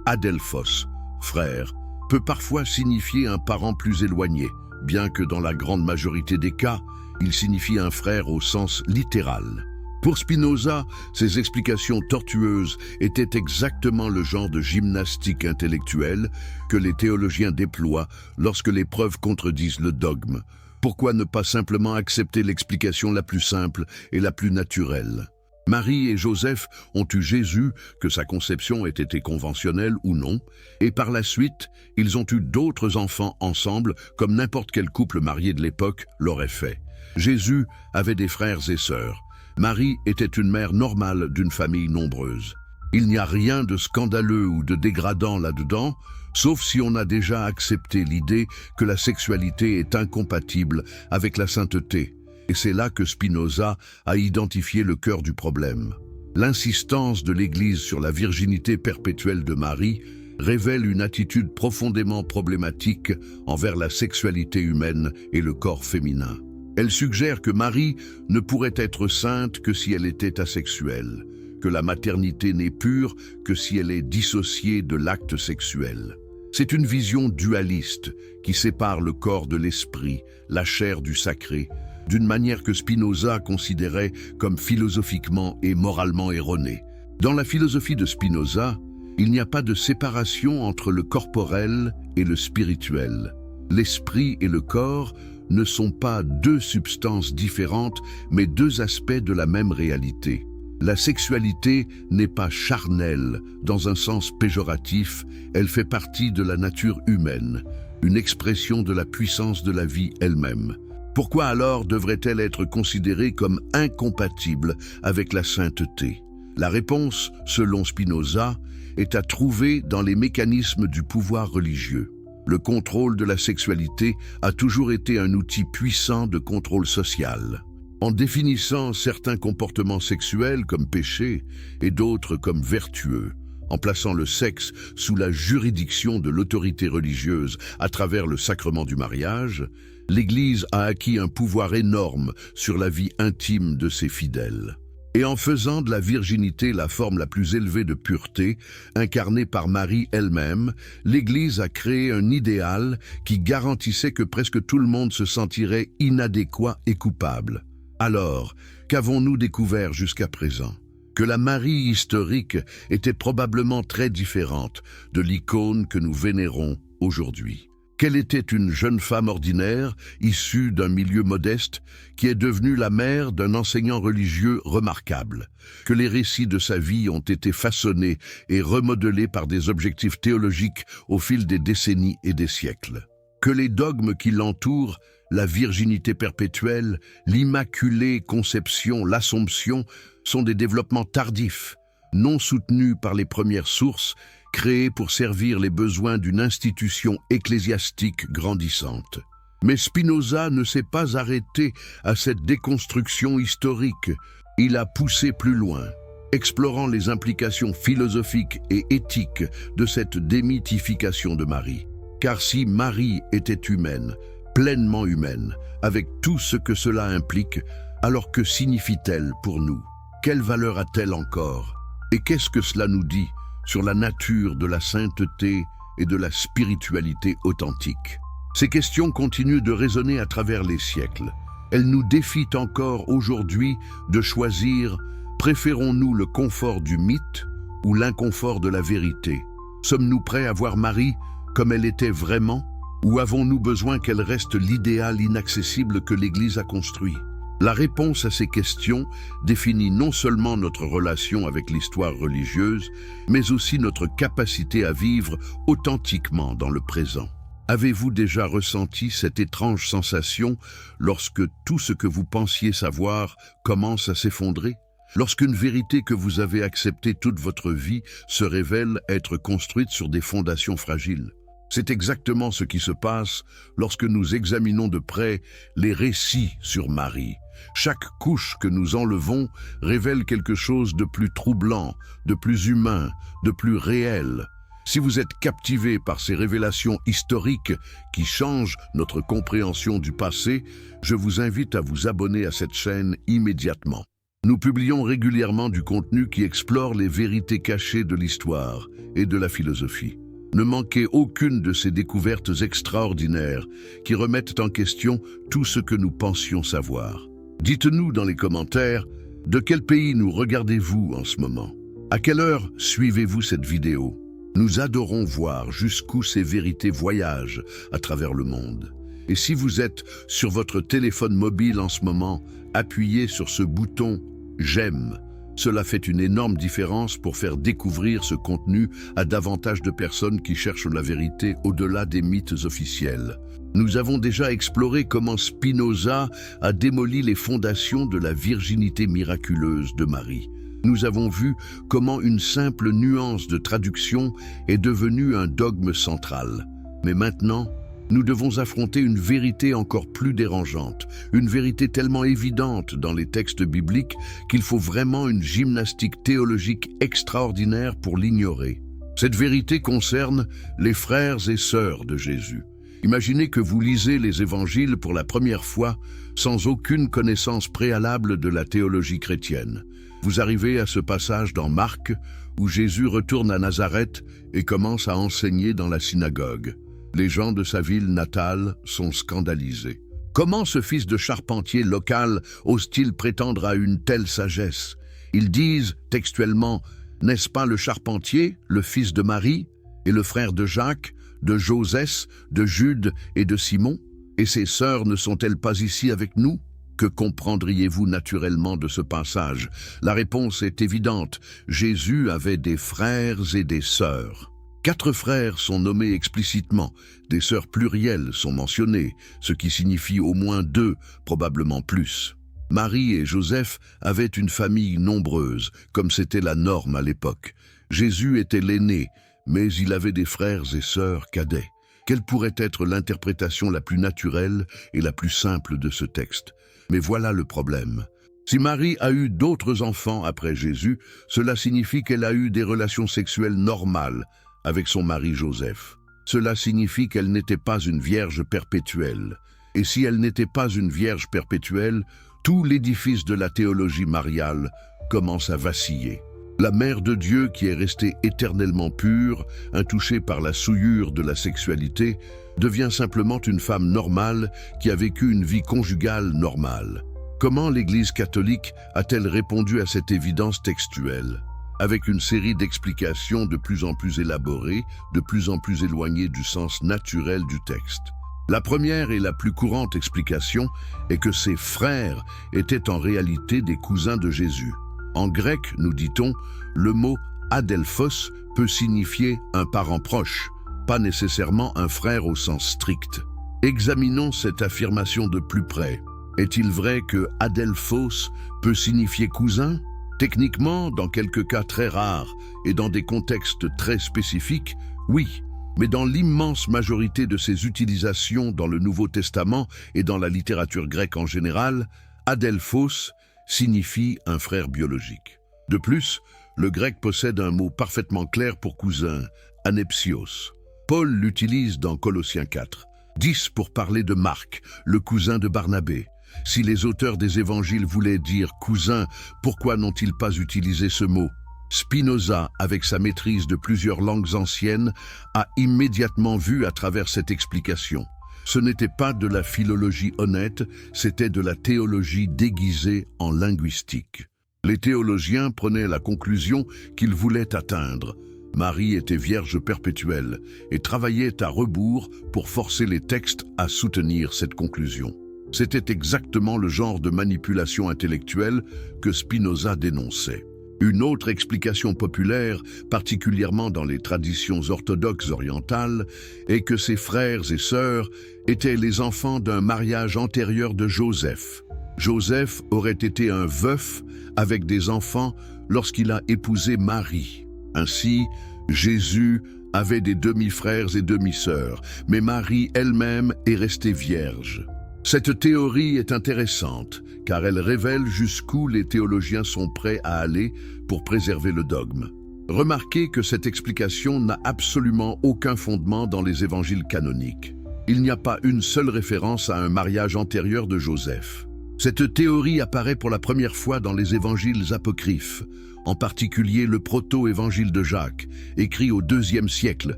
Speaker 1: adelphos, frère, peut parfois signifier un parent plus éloigné, bien que dans la grande majorité des cas, il signifie un frère au sens littéral. Pour Spinoza, ces explications tortueuses étaient exactement le genre de gymnastique intellectuelle que les théologiens déploient lorsque les preuves contredisent le dogme. Pourquoi ne pas simplement accepter l'explication la plus simple et la plus naturelle? Marie et Joseph ont eu Jésus, que sa conception ait été conventionnelle ou non, et par la suite, ils ont eu d'autres enfants ensemble, comme n'importe quel couple marié de l'époque l'aurait fait. Jésus avait des frères et sœurs. Marie était une mère normale d'une famille nombreuse. Il n'y a rien de scandaleux ou de dégradant là-dedans, sauf si on a déjà accepté l'idée que la sexualité est incompatible avec la sainteté. Et c'est là que Spinoza a identifié le cœur du problème. L'insistance de l'Église sur la virginité perpétuelle de Marie révèle une attitude profondément problématique envers la sexualité humaine et le corps féminin. Elle suggère que Marie ne pourrait être sainte que si elle était asexuelle, que la maternité n'est pure que si elle est dissociée de l'acte sexuel. C'est une vision dualiste qui sépare le corps de l'esprit, la chair du sacré, d'une manière que Spinoza considérait comme philosophiquement et moralement erronée. Dans la philosophie de Spinoza, il n'y a pas de séparation entre le corporel et le spirituel. L'esprit et le corps ne sont pas deux substances différentes, mais deux aspects de la même réalité. La sexualité n'est pas charnelle dans un sens péjoratif, elle fait partie de la nature humaine, une expression de la puissance de la vie elle-même. Pourquoi alors devrait-elle être considérée comme incompatible avec la sainteté? La réponse, selon Spinoza, est à trouver dans les mécanismes du pouvoir religieux. Le contrôle de la sexualité a toujours été un outil puissant de contrôle social. En définissant certains comportements sexuels comme péchés et d'autres comme vertueux, en plaçant le sexe sous la juridiction de l'autorité religieuse à travers le sacrement du mariage, l'Église a acquis un pouvoir énorme sur la vie intime de ses fidèles. Et en faisant de la virginité la forme la plus élevée de pureté, incarnée par Marie elle-même, l'Église a créé un idéal qui garantissait que presque tout le monde se sentirait inadéquat et coupable. Alors, qu'avons-nous découvert jusqu'à présent? Que la Marie historique était probablement très différente de l'icône que nous vénérons aujourd'hui. Qu'elle était une jeune femme ordinaire, issue d'un milieu modeste, qui est devenue la mère d'un enseignant religieux remarquable. Que les récits de sa vie ont été façonnés et remodelés par des objectifs théologiques au fil des décennies et des siècles. Que les dogmes qui l'entourent, la virginité perpétuelle, l'immaculée conception, l'Assomption, sont des développements tardifs, non soutenus par les premières sources, créés pour servir les besoins d'une institution ecclésiastique grandissante. Mais Spinoza ne s'est pas arrêté à cette déconstruction historique. Il a poussé plus loin, explorant les implications philosophiques et éthiques de cette démythification de Marie. Car si Marie était humaine, pleinement humaine, avec tout ce que cela implique, alors que signifie-t-elle pour nous? Quelle valeur a-t-elle encore? Et qu'est-ce que cela nous dit sur la nature de la sainteté et de la spiritualité authentique? Ces questions continuent de résonner à travers les siècles. Elles nous défient encore aujourd'hui de choisir: préférons-nous le confort du mythe ou l'inconfort de la vérité? Sommes-nous prêts à voir Marie comme elle était vraiment, ou avons-nous besoin qu'elle reste l'idéal inaccessible que l'Église a construit? La réponse à ces questions définit non seulement notre relation avec l'histoire religieuse, mais aussi notre capacité à vivre authentiquement dans le présent. Avez-vous déjà ressenti cette étrange sensation lorsque tout ce que vous pensiez savoir commence à s'effondrer? Lorsqu'une vérité que vous avez acceptée toute votre vie se révèle être construite sur des fondations fragiles? C'est exactement ce qui se passe lorsque nous examinons de près les récits sur Marie. Chaque couche que nous enlevons révèle quelque chose de plus troublant, de plus humain, de plus réel. Si vous êtes captivé par ces révélations historiques qui changent notre compréhension du passé, je vous invite à vous abonner à cette chaîne immédiatement. Nous publions régulièrement du contenu qui explore les vérités cachées de l'histoire et de la philosophie. Ne manquez aucune de ces découvertes extraordinaires qui remettent en question tout ce que nous pensions savoir. Dites-nous dans les commentaires, de quel pays nous regardez-vous en ce moment? À quelle heure suivez-vous cette vidéo? Nous adorons voir jusqu'où ces vérités voyagent à travers le monde. Et si vous êtes sur votre téléphone mobile en ce moment, appuyez sur ce bouton « J'aime ». Cela fait une énorme différence pour faire découvrir ce contenu à davantage de personnes qui cherchent la vérité au-delà des mythes officiels. Nous avons déjà exploré comment Spinoza a démoli les fondations de la virginité miraculeuse de Marie. Nous avons vu comment une simple nuance de traduction est devenue un dogme central. Mais maintenant, nous devons affronter une vérité encore plus dérangeante, une vérité tellement évidente dans les textes bibliques qu'il faut vraiment une gymnastique théologique extraordinaire pour l'ignorer. Cette vérité concerne les frères et sœurs de Jésus. Imaginez que vous lisez les évangiles pour la première fois sans aucune connaissance préalable de la théologie chrétienne. Vous arrivez à ce passage dans Marc où Jésus retourne à Nazareth et commence à enseigner dans la synagogue. Les gens de sa ville natale sont scandalisés. Comment ce fils de charpentier local ose-t-il prétendre à une telle sagesse? Ils disent textuellement: « N'est-ce pas le charpentier, le fils de Marie, et le frère de Jacques, de Josès, de Jude et de Simon? Et ses sœurs ne sont-elles pas ici avec nous ?» Que comprendriez-vous naturellement de ce passage? La réponse est évidente. Jésus avait des frères et des sœurs. 4 frères sont nommés explicitement, des sœurs plurielles sont mentionnées, ce qui signifie au moins 2, probablement plus. Marie et Joseph avaient une famille nombreuse, comme c'était la norme à l'époque. Jésus était l'aîné, mais il avait des frères et sœurs cadets. Quelle pourrait être l'interprétation la plus naturelle et la plus simple de ce texte? Mais voilà le problème. Si Marie a eu d'autres enfants après Jésus, cela signifie qu'elle a eu des relations sexuelles normales avec son mari Joseph. Cela signifie qu'elle n'était pas une vierge perpétuelle. Et si elle n'était pas une vierge perpétuelle, tout l'édifice de la théologie mariale commence à vaciller. La mère de Dieu, qui est restée éternellement pure, intouchée par la souillure de la sexualité, devient simplement une femme normale qui a vécu une vie conjugale normale. Comment l'Église catholique a-t-elle répondu à cette évidence textuelle? Avec une série d'explications de plus en plus élaborées, de plus en plus éloignées du sens naturel du texte. La première et la plus courante explication est que ses frères étaient en réalité des cousins de Jésus. En grec, nous dit-on, le mot adelphos peut signifier un parent proche, pas nécessairement un frère au sens strict. Examinons cette affirmation de plus près. Est-il vrai que adelphos peut signifier cousin? Techniquement, dans quelques cas très rares et dans des contextes très spécifiques, oui. Mais dans l'immense majorité de ses utilisations dans le Nouveau Testament et dans la littérature grecque en général, adelphos signifie un frère biologique. De plus, le grec possède un mot parfaitement clair pour cousin, anepsios. Paul l'utilise dans Colossiens 4, 10 pour parler de Marc, le cousin de Barnabé. Si les auteurs des évangiles voulaient dire cousin, pourquoi n'ont-ils pas utilisé ce mot? Spinoza, avec sa maîtrise de plusieurs langues anciennes, a immédiatement vu à travers cette explication. Ce n'était pas de la philologie honnête, c'était de la théologie déguisée en linguistique. Les théologiens prenaient la conclusion qu'ils voulaient atteindre. Marie était vierge perpétuelle et travaillait à rebours pour forcer les textes à soutenir cette conclusion. C'était exactement le genre de manipulation intellectuelle que Spinoza dénonçait. Une autre explication populaire, particulièrement dans les traditions orthodoxes orientales, est que ses frères et sœurs étaient les enfants d'un mariage antérieur de Joseph. Joseph aurait été un veuf avec des enfants lorsqu'il a épousé Marie. Ainsi, Jésus avait des demi-frères et demi-sœurs, mais Marie elle-même est restée vierge. Cette théorie est intéressante, car elle révèle jusqu'où les théologiens sont prêts à aller pour préserver le dogme. Remarquez que cette explication n'a absolument aucun fondement dans les évangiles canoniques. Il n'y a pas une seule référence à un mariage antérieur de Joseph. Cette théorie apparaît pour la première fois dans les évangiles apocryphes, en particulier le proto-évangile de Jacques, écrit au IIe siècle,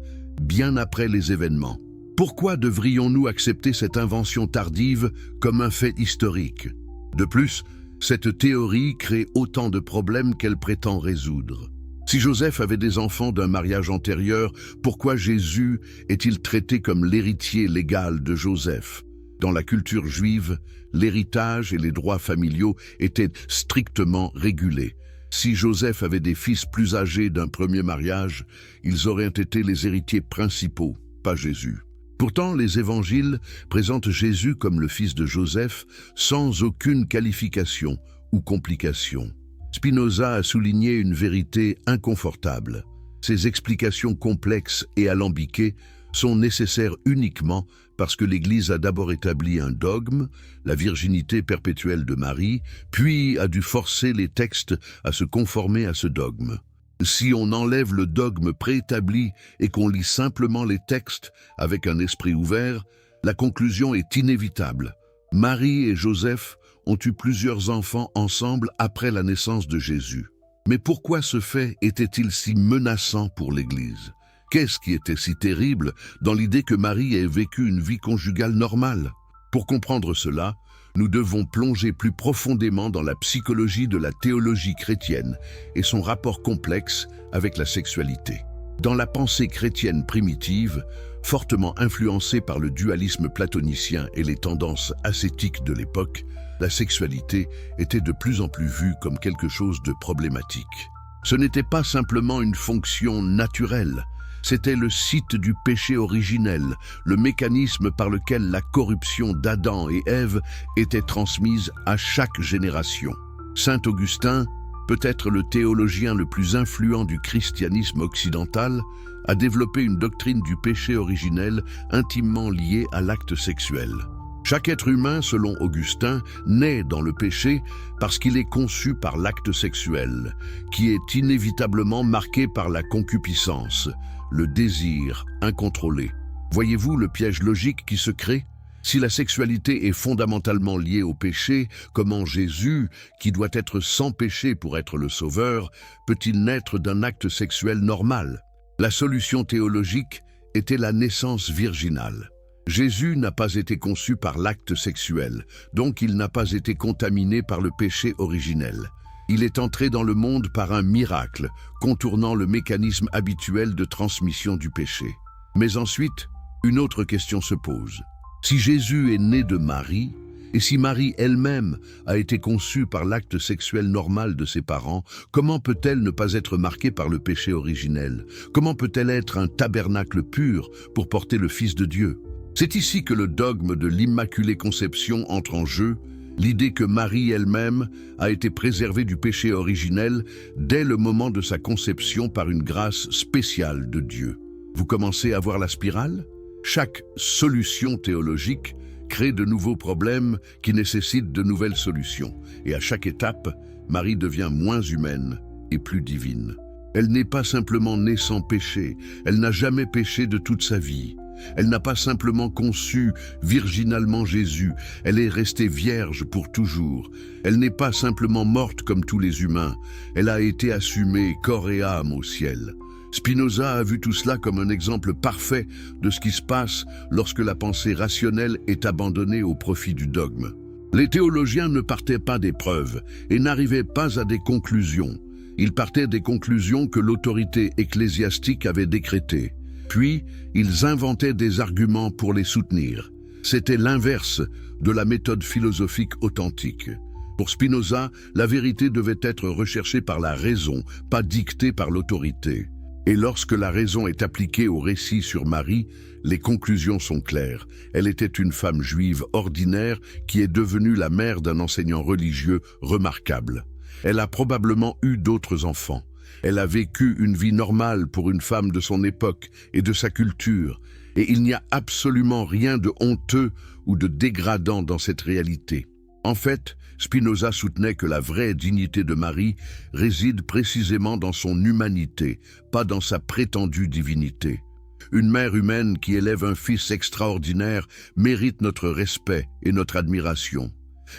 Speaker 1: bien après les événements. Pourquoi devrions-nous accepter cette invention tardive comme un fait historique? De plus, cette théorie crée autant de problèmes qu'elle prétend résoudre. Si Joseph avait des enfants d'un mariage antérieur, pourquoi Jésus est-il traité comme l'héritier légal de Joseph? Dans la culture juive, l'héritage et les droits familiaux étaient strictement régulés. Si Joseph avait des fils plus âgés d'un premier mariage, ils auraient été les héritiers principaux, pas Jésus. Pourtant, les évangiles présentent Jésus comme le fils de Joseph sans aucune qualification ou complication. Spinoza a souligné une vérité inconfortable. Ces explications complexes et alambiquées sont nécessaires uniquement parce que l'Église a d'abord établi un dogme, la virginité perpétuelle de Marie, puis a dû forcer les textes à se conformer à ce dogme. Si on enlève le dogme préétabli et qu'on lit simplement les textes avec un esprit ouvert, la conclusion est inévitable. Marie et Joseph ont eu plusieurs enfants ensemble après la naissance de Jésus. Mais pourquoi ce fait était-il si menaçant pour l'Église? Qu'est-ce qui était si terrible dans l'idée que Marie ait vécu une vie conjugale normale? Pour comprendre cela, nous devons plonger plus profondément dans la psychologie de la théologie chrétienne et son rapport complexe avec la sexualité. Dans la pensée chrétienne primitive, fortement influencée par le dualisme platonicien et les tendances ascétiques de l'époque, la sexualité était de plus en plus vue comme quelque chose de problématique. Ce n'était pas simplement une fonction naturelle, c'était le site du péché originel, le mécanisme par lequel la corruption d'Adam et Ève était transmise à chaque génération. Saint Augustin, peut-être le théologien le plus influent du christianisme occidental, a développé une doctrine du péché originel intimement liée à l'acte sexuel. Chaque être humain, selon Augustin, naît dans le péché parce qu'il est conçu par l'acte sexuel, qui est inévitablement marqué par la concupiscence, le désir incontrôlé. Voyez-vous le piège logique qui se crée? Si la sexualité est fondamentalement liée au péché, comment Jésus, qui doit être sans péché pour être le Sauveur, peut-il naître d'un acte sexuel normal? La solution théologique était la naissance virginale. Jésus n'a pas été conçu par l'acte sexuel, donc il n'a pas été contaminé par le péché originel. Il est entré dans le monde par un miracle, contournant le mécanisme habituel de transmission du péché. Mais ensuite, une autre question se pose. Si Jésus est né de Marie, et si Marie elle-même a été conçue par l'acte sexuel normal de ses parents, comment peut-elle ne pas être marquée par le péché originel? Comment peut-elle être un tabernacle pur pour porter le Fils de Dieu? C'est ici que le dogme de l'Immaculée Conception entre en jeu, l'idée que Marie elle-même a été préservée du péché originel dès le moment de sa conception par une grâce spéciale de Dieu. Vous commencez à voir la spirale? Chaque solution théologique crée de nouveaux problèmes qui nécessitent de nouvelles solutions. Et à chaque étape, Marie devient moins humaine et plus divine. Elle n'est pas simplement née sans péché, elle n'a jamais péché de toute sa vie. Elle n'a pas simplement conçu virginalement Jésus, elle est restée vierge pour toujours. Elle n'est pas simplement morte comme tous les humains, elle a été assumée corps et âme au ciel. Spinoza a vu tout cela comme un exemple parfait de ce qui se passe lorsque la pensée rationnelle est abandonnée au profit du dogme. Les théologiens ne partaient pas des preuves et n'arrivaient pas à des conclusions. Ils partaient des conclusions que l'autorité ecclésiastique avait décrétées. Puis, ils inventaient des arguments pour les soutenir. C'était l'inverse de la méthode philosophique authentique. Pour Spinoza, la vérité devait être recherchée par la raison, pas dictée par l'autorité. Et lorsque la raison est appliquée au récit sur Marie, les conclusions sont claires. Elle était une femme juive ordinaire qui est devenue la mère d'un enseignant religieux remarquable. Elle a probablement eu d'autres enfants. Elle a vécu une vie normale pour une femme de son époque et de sa culture, et il n'y a absolument rien de honteux ou de dégradant dans cette réalité. En fait, Spinoza soutenait que la vraie dignité de Marie réside précisément dans son humanité, pas dans sa prétendue divinité. Une mère humaine qui élève un fils extraordinaire mérite notre respect et notre admiration.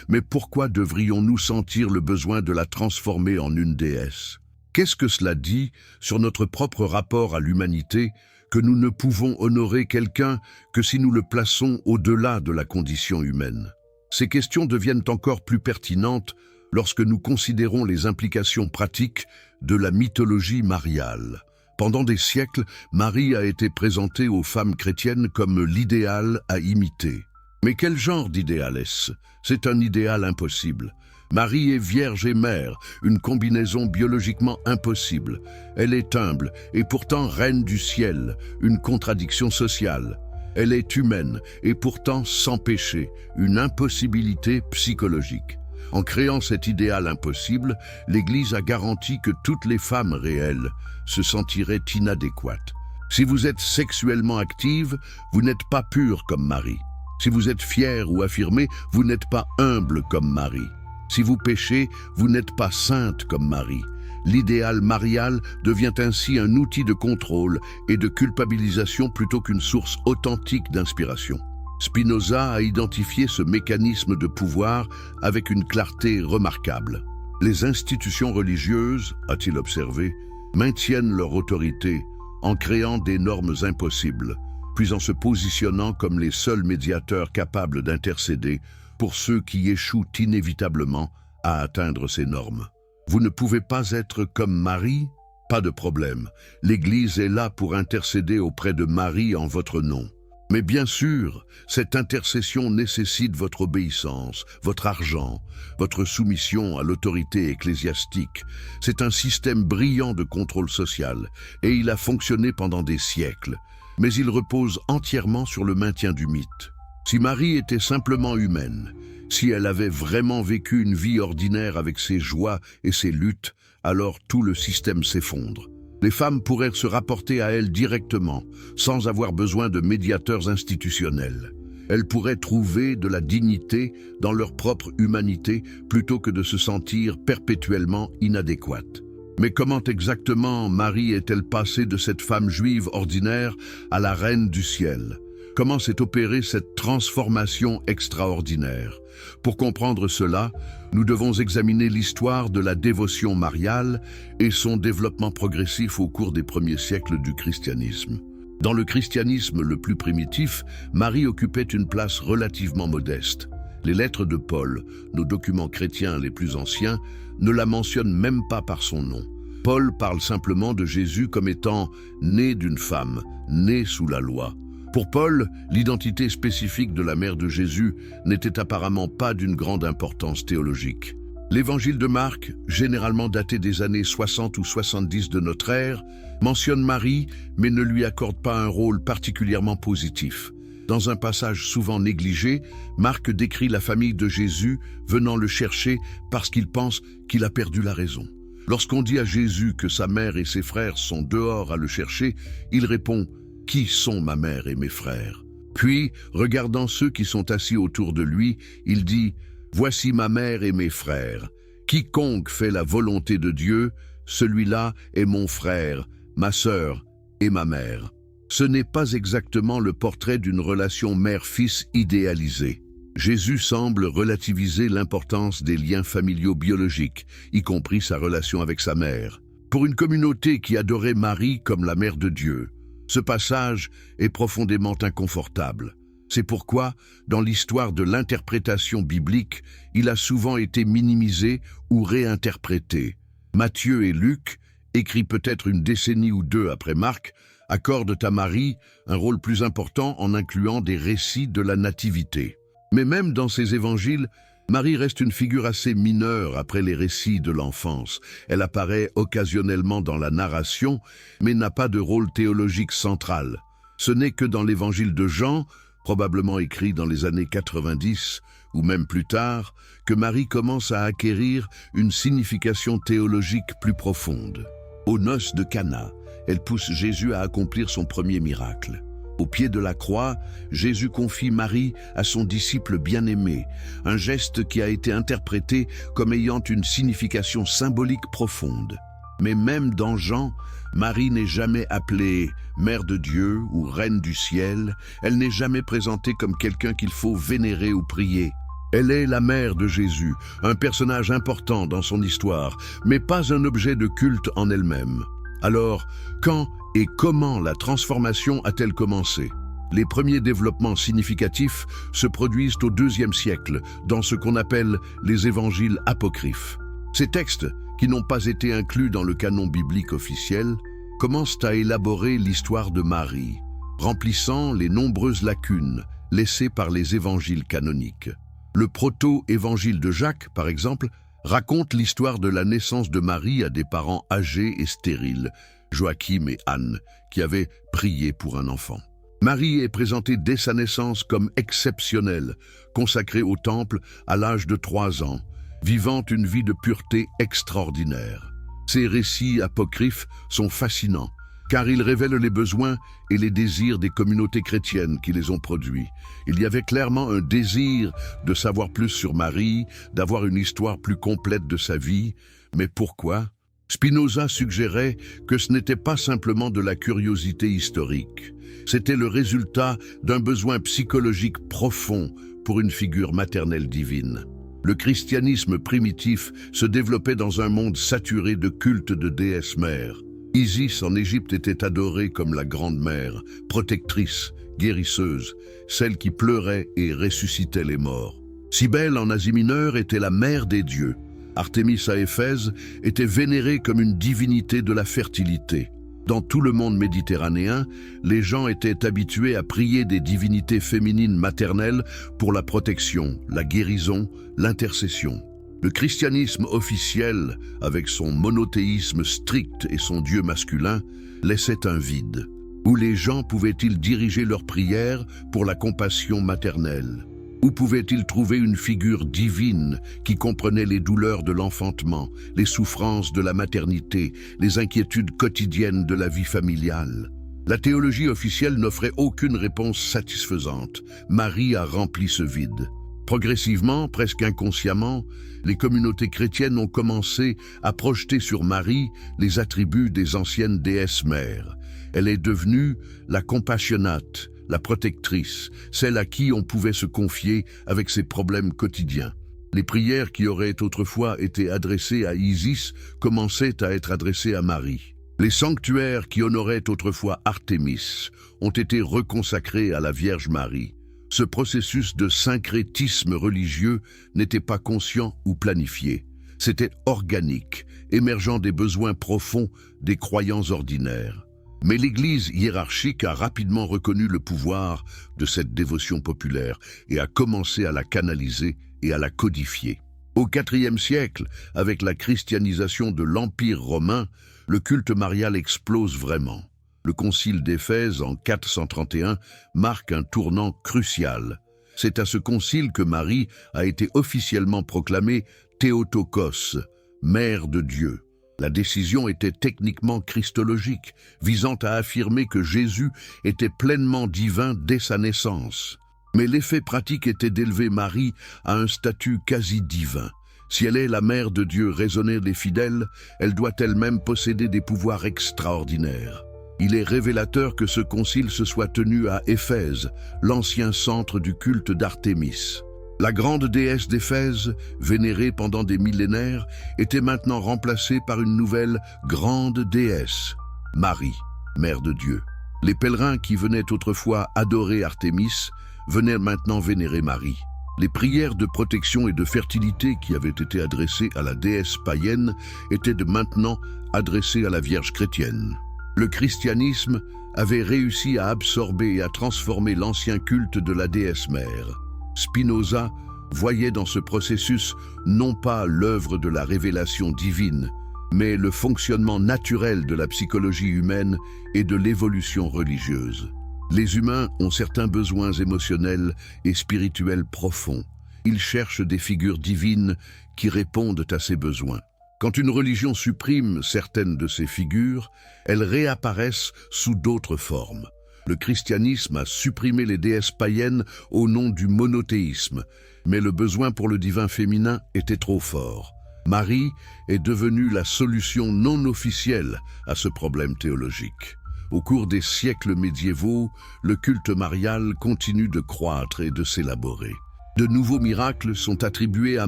Speaker 1: Mais pourquoi devrions-nous sentir le besoin de la transformer en une déesse? Qu'est-ce que cela dit sur notre propre rapport à l'humanité que nous ne pouvons honorer quelqu'un que si nous le plaçons au-delà de la condition humaine? Ces questions deviennent encore plus pertinentes lorsque nous considérons les implications pratiques de la mythologie mariale. Pendant des siècles, Marie a été présentée aux femmes chrétiennes comme l'idéal à imiter. Mais quel genre d'idéal est-ce? C'est un idéal impossible. Marie est vierge et mère, une combinaison biologiquement impossible. Elle est humble et pourtant reine du ciel, une contradiction sociale. Elle est humaine et pourtant sans péché, une impossibilité psychologique. En créant cet idéal impossible, l'Église a garanti que toutes les femmes réelles se sentiraient inadéquates. Si vous êtes sexuellement active, vous n'êtes pas pure comme Marie. Si vous êtes fière ou affirmée, vous n'êtes pas humble comme Marie. Si vous péchez, vous n'êtes pas sainte comme Marie. L'idéal marial devient ainsi un outil de contrôle et de culpabilisation plutôt qu'une source authentique d'inspiration. Spinoza a identifié ce mécanisme de pouvoir avec une clarté remarquable. Les institutions religieuses, a-t-il observé, maintiennent leur autorité en créant des normes impossibles, puis en se positionnant comme les seuls médiateurs capables d'intercéder pour ceux qui échouent inévitablement à atteindre ces normes. Vous ne pouvez pas être comme Marie? Pas de problème. L'Église est là pour intercéder auprès de Marie en votre nom. Mais bien sûr, cette intercession nécessite votre obéissance, votre argent, votre soumission à l'autorité ecclésiastique. C'est un système brillant de contrôle social, et il a fonctionné pendant des siècles. Mais il repose entièrement sur le maintien du mythe. Si Marie était simplement humaine, si elle avait vraiment vécu une vie ordinaire avec ses joies et ses luttes, alors tout le système s'effondre. Les femmes pourraient se rapporter à elle directement, sans avoir besoin de médiateurs institutionnels. Elles pourraient trouver de la dignité dans leur propre humanité plutôt que de se sentir perpétuellement inadéquates. Mais comment exactement Marie est-elle passée de cette femme juive ordinaire à la reine du ciel? Comment s'est opérée cette transformation extraordinaire? Pour comprendre cela, nous devons examiner l'histoire de la dévotion mariale et son développement progressif au cours des premiers siècles du christianisme. Dans le christianisme le plus primitif, Marie occupait une place relativement modeste. Les lettres de Paul, nos documents chrétiens les plus anciens, ne la mentionnent même pas par son nom. Paul parle simplement de Jésus comme étant né d'une femme, né sous la loi. Pour Paul, l'identité spécifique de la mère de Jésus n'était apparemment pas d'une grande importance théologique. L'évangile de Marc, généralement daté des années 60 ou 70 de notre ère, mentionne Marie, mais ne lui accorde pas un rôle particulièrement positif. Dans un passage souvent négligé, Marc décrit la famille de Jésus venant le chercher parce qu'il pense qu'il a perdu la raison. Lorsqu'on dit à Jésus que sa mère et ses frères sont dehors à le chercher, il répond « Qui sont ma mère et mes frères ?» Puis, regardant ceux qui sont assis autour de lui, il dit « Voici ma mère et mes frères. Quiconque fait la volonté de Dieu, celui-là est mon frère, ma sœur et ma mère. » Ce n'est pas exactement le portrait d'une relation mère-fils idéalisée. Jésus semble relativiser l'importance des liens familiaux biologiques, y compris sa relation avec sa mère. Pour une communauté qui adorait Marie comme la mère de Dieu, ce passage est profondément inconfortable. C'est pourquoi, dans l'histoire de l'interprétation biblique, il a souvent été minimisé ou réinterprété. Matthieu et Luc, écrits peut-être une décennie ou deux après Marc, accordent à Marie un rôle plus important en incluant des récits de la nativité. Mais même dans ces évangiles, Marie reste une figure assez mineure après les récits de l'enfance. Elle apparaît occasionnellement dans la narration, mais n'a pas de rôle théologique central. Ce n'est que dans l'évangile de Jean, probablement écrit dans les années 90, ou même plus tard, que Marie commence à acquérir une signification théologique plus profonde. Aux noces de Cana, elle pousse Jésus à accomplir son premier miracle. Au pied de la croix, Jésus confie Marie à son disciple bien-aimé, un geste qui a été interprété comme ayant une signification symbolique profonde. Mais même dans Jean, Marie n'est jamais appelée Mère de Dieu ou Reine du ciel, elle n'est jamais présentée comme quelqu'un qu'il faut vénérer ou prier. Elle est la mère de Jésus, un personnage important dans son histoire, mais pas un objet de culte en elle-même. Alors, quand et comment la transformation a-t-elle commencé? Les premiers développements significatifs se produisent au IIe siècle, dans ce qu'on appelle les évangiles apocryphes. Ces textes, qui n'ont pas été inclus dans le canon biblique officiel, commencent à élaborer l'histoire de Marie, remplissant les nombreuses lacunes laissées par les évangiles canoniques. Le proto-évangile de Jacques, par exemple, raconte l'histoire de la naissance de Marie à des parents âgés et stériles, Joachim et Anne, qui avaient prié pour un enfant. Marie est présentée dès sa naissance comme exceptionnelle, consacrée au temple à l'âge de 3 ans, vivant une vie de pureté extraordinaire. Ces récits apocryphes sont fascinants, car ils révèlent les besoins et les désirs des communautés chrétiennes qui les ont produits. Il y avait clairement un désir de savoir plus sur Marie, d'avoir une histoire plus complète de sa vie. Mais pourquoi? Spinoza suggérait que ce n'était pas simplement de la curiosité historique. C'était le résultat d'un besoin psychologique profond pour une figure maternelle divine. Le christianisme primitif se développait dans un monde saturé de culte de déesses mères. Isis en Égypte était adorée comme la grande mère, protectrice, guérisseuse, celle qui pleurait et ressuscitait les morts. Cybèle en Asie mineure était la mère des dieux. Artémis à Éphèse était vénérée comme une divinité de la fertilité. Dans tout le monde méditerranéen, les gens étaient habitués à prier des divinités féminines maternelles pour la protection, la guérison, l'intercession. Le christianisme officiel, avec son monothéisme strict et son Dieu masculin, laissait un vide. Où les gens pouvaient-ils diriger leurs prières pour la compassion maternelle? Où pouvaient-ils trouver une figure divine qui comprenait les douleurs de l'enfantement, les souffrances de la maternité, les inquiétudes quotidiennes de la vie familiale? La théologie officielle n'offrait aucune réponse satisfaisante. Marie a rempli ce vide. Progressivement, presque inconsciemment, les communautés chrétiennes ont commencé à projeter sur Marie les attributs des anciennes déesses mères. Elle est devenue la compassionate, la protectrice, celle à qui on pouvait se confier avec ses problèmes quotidiens. Les prières qui auraient autrefois été adressées à Isis commençaient à être adressées à Marie. Les sanctuaires qui honoraient autrefois Artémis ont été reconsacrés à la Vierge Marie. Ce processus de syncrétisme religieux n'était pas conscient ou planifié. C'était organique, émergeant des besoins profonds des croyants ordinaires. Mais l'Église hiérarchique a rapidement reconnu le pouvoir de cette dévotion populaire et a commencé à la canaliser et à la codifier. Au IVe siècle, avec la christianisation de l'Empire romain, le culte marial explose vraiment. Le concile d'Éphèse en 431 marque un tournant crucial. C'est à ce concile que Marie a été officiellement proclamée Théotokos, mère de Dieu. La décision était techniquement christologique, visant à affirmer que Jésus était pleinement divin dès sa naissance. Mais l'effet pratique était d'élever Marie à un statut quasi divin. Si elle est la mère de Dieu, raisonnaient les fidèles, elle doit elle-même posséder des pouvoirs extraordinaires. Il est révélateur que ce concile se soit tenu à Éphèse, l'ancien centre du culte d'Artémis. La grande déesse d'Éphèse, vénérée pendant des millénaires, était maintenant remplacée par une nouvelle grande déesse, Marie, mère de Dieu. Les pèlerins qui venaient autrefois adorer Artémis venaient maintenant vénérer Marie. Les prières de protection et de fertilité qui avaient été adressées à la déesse païenne étaient de maintenant adressées à la Vierge chrétienne. Le christianisme avait réussi à absorber et à transformer l'ancien culte de la déesse mère. Spinoza voyait dans ce processus non pas l'œuvre de la révélation divine, mais le fonctionnement naturel de la psychologie humaine et de l'évolution religieuse. Les humains ont certains besoins émotionnels et spirituels profonds. Ils cherchent des figures divines qui répondent à ces besoins. Quand une religion supprime certaines de ces figures, elles réapparaissent sous d'autres formes. Le christianisme a supprimé les déesses païennes au nom du monothéisme, mais le besoin pour le divin féminin était trop fort. Marie est devenue la solution non officielle à ce problème théologique. Au cours des siècles médiévaux, le culte marial continue de croître et de s'élaborer. De nouveaux miracles sont attribués à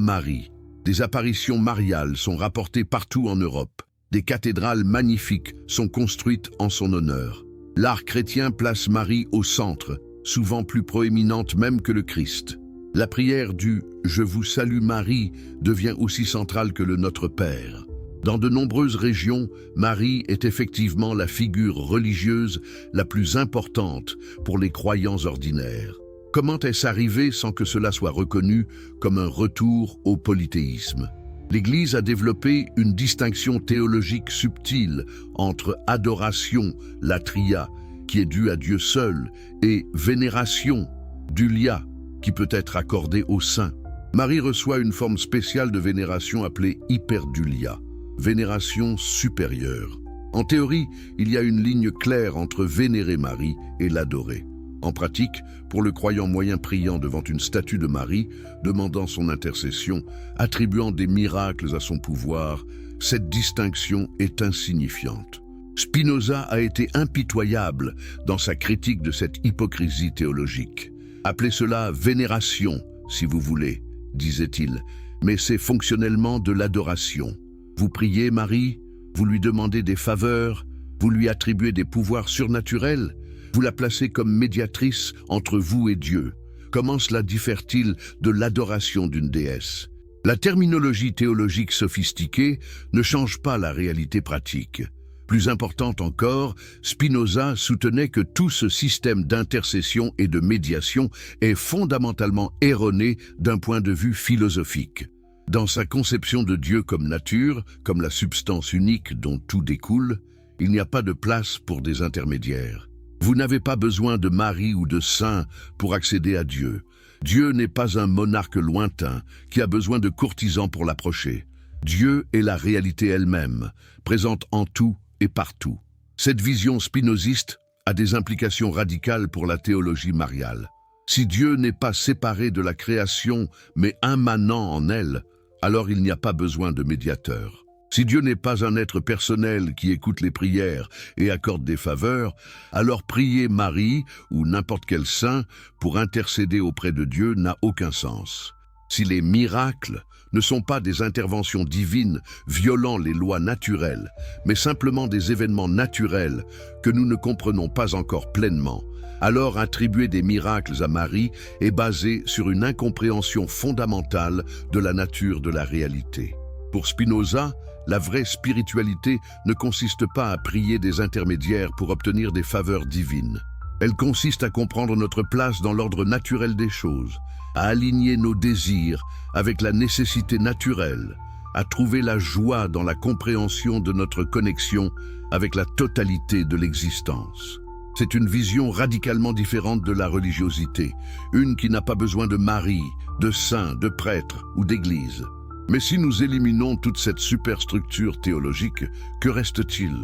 Speaker 1: Marie. Des apparitions mariales sont rapportées partout en Europe. Des cathédrales magnifiques sont construites en son honneur. L'art chrétien place Marie au centre, souvent plus proéminente même que le Christ. La prière du « Je vous salue Marie » devient aussi centrale que le Notre Père. Dans de nombreuses régions, Marie est effectivement la figure religieuse la plus importante pour les croyants ordinaires. Comment est-ce arrivé sans que cela soit reconnu comme un retour au polythéisme? L'Église a développé une distinction théologique subtile entre adoration, latria, qui est due à Dieu seul, et vénération, dulia, qui peut être accordée aux saints. Marie reçoit une forme spéciale de vénération appelée hyperdulia, vénération supérieure. En théorie, il y a une ligne claire entre vénérer Marie et l'adorer. En pratique, pour le croyant moyen priant devant une statue de Marie, demandant son intercession, attribuant des miracles à son pouvoir, cette distinction est insignifiante. Spinoza a été impitoyable dans sa critique de cette hypocrisie théologique. Appelez cela vénération, si vous voulez, disait-il, mais c'est fonctionnellement de l'adoration. Vous priez Marie, vous lui demandez des faveurs, vous lui attribuez des pouvoirs surnaturels, vous la placez comme médiatrice entre vous et Dieu. Comment cela diffère-t-il de l'adoration d'une déesse? La terminologie théologique sophistiquée ne change pas la réalité pratique. Plus importante encore, Spinoza soutenait que tout ce système d'intercession et de médiation est fondamentalement erroné d'un point de vue philosophique. Dans sa conception de Dieu comme nature, comme la substance unique dont tout découle, il n'y a pas de place pour des intermédiaires. Vous n'avez pas besoin de Marie ou de saints pour accéder à Dieu. Dieu n'est pas un monarque lointain qui a besoin de courtisans pour l'approcher. Dieu est la réalité elle-même, présente en tout et partout. Cette vision spinoziste a des implications radicales pour la théologie mariale. Si Dieu n'est pas séparé de la création, mais immanent en elle, alors il n'y a pas besoin de médiateur. Si Dieu n'est pas un être personnel qui écoute les prières et accorde des faveurs, alors prier Marie ou n'importe quel saint pour intercéder auprès de Dieu n'a aucun sens. Si les miracles ne sont pas des interventions divines violant les lois naturelles, mais simplement des événements naturels que nous ne comprenons pas encore pleinement, alors attribuer des miracles à Marie est basé sur une incompréhension fondamentale de la nature de la réalité. Pour Spinoza, la vraie spiritualité ne consiste pas à prier des intermédiaires pour obtenir des faveurs divines. Elle consiste à comprendre notre place dans l'ordre naturel des choses, à aligner nos désirs avec la nécessité naturelle, à trouver la joie dans la compréhension de notre connexion avec la totalité de l'existence. C'est une vision radicalement différente de la religiosité, une qui n'a pas besoin de Marie, de saints, de prêtres ou d'église. Mais si nous éliminons toute cette superstructure théologique, que reste-t-il?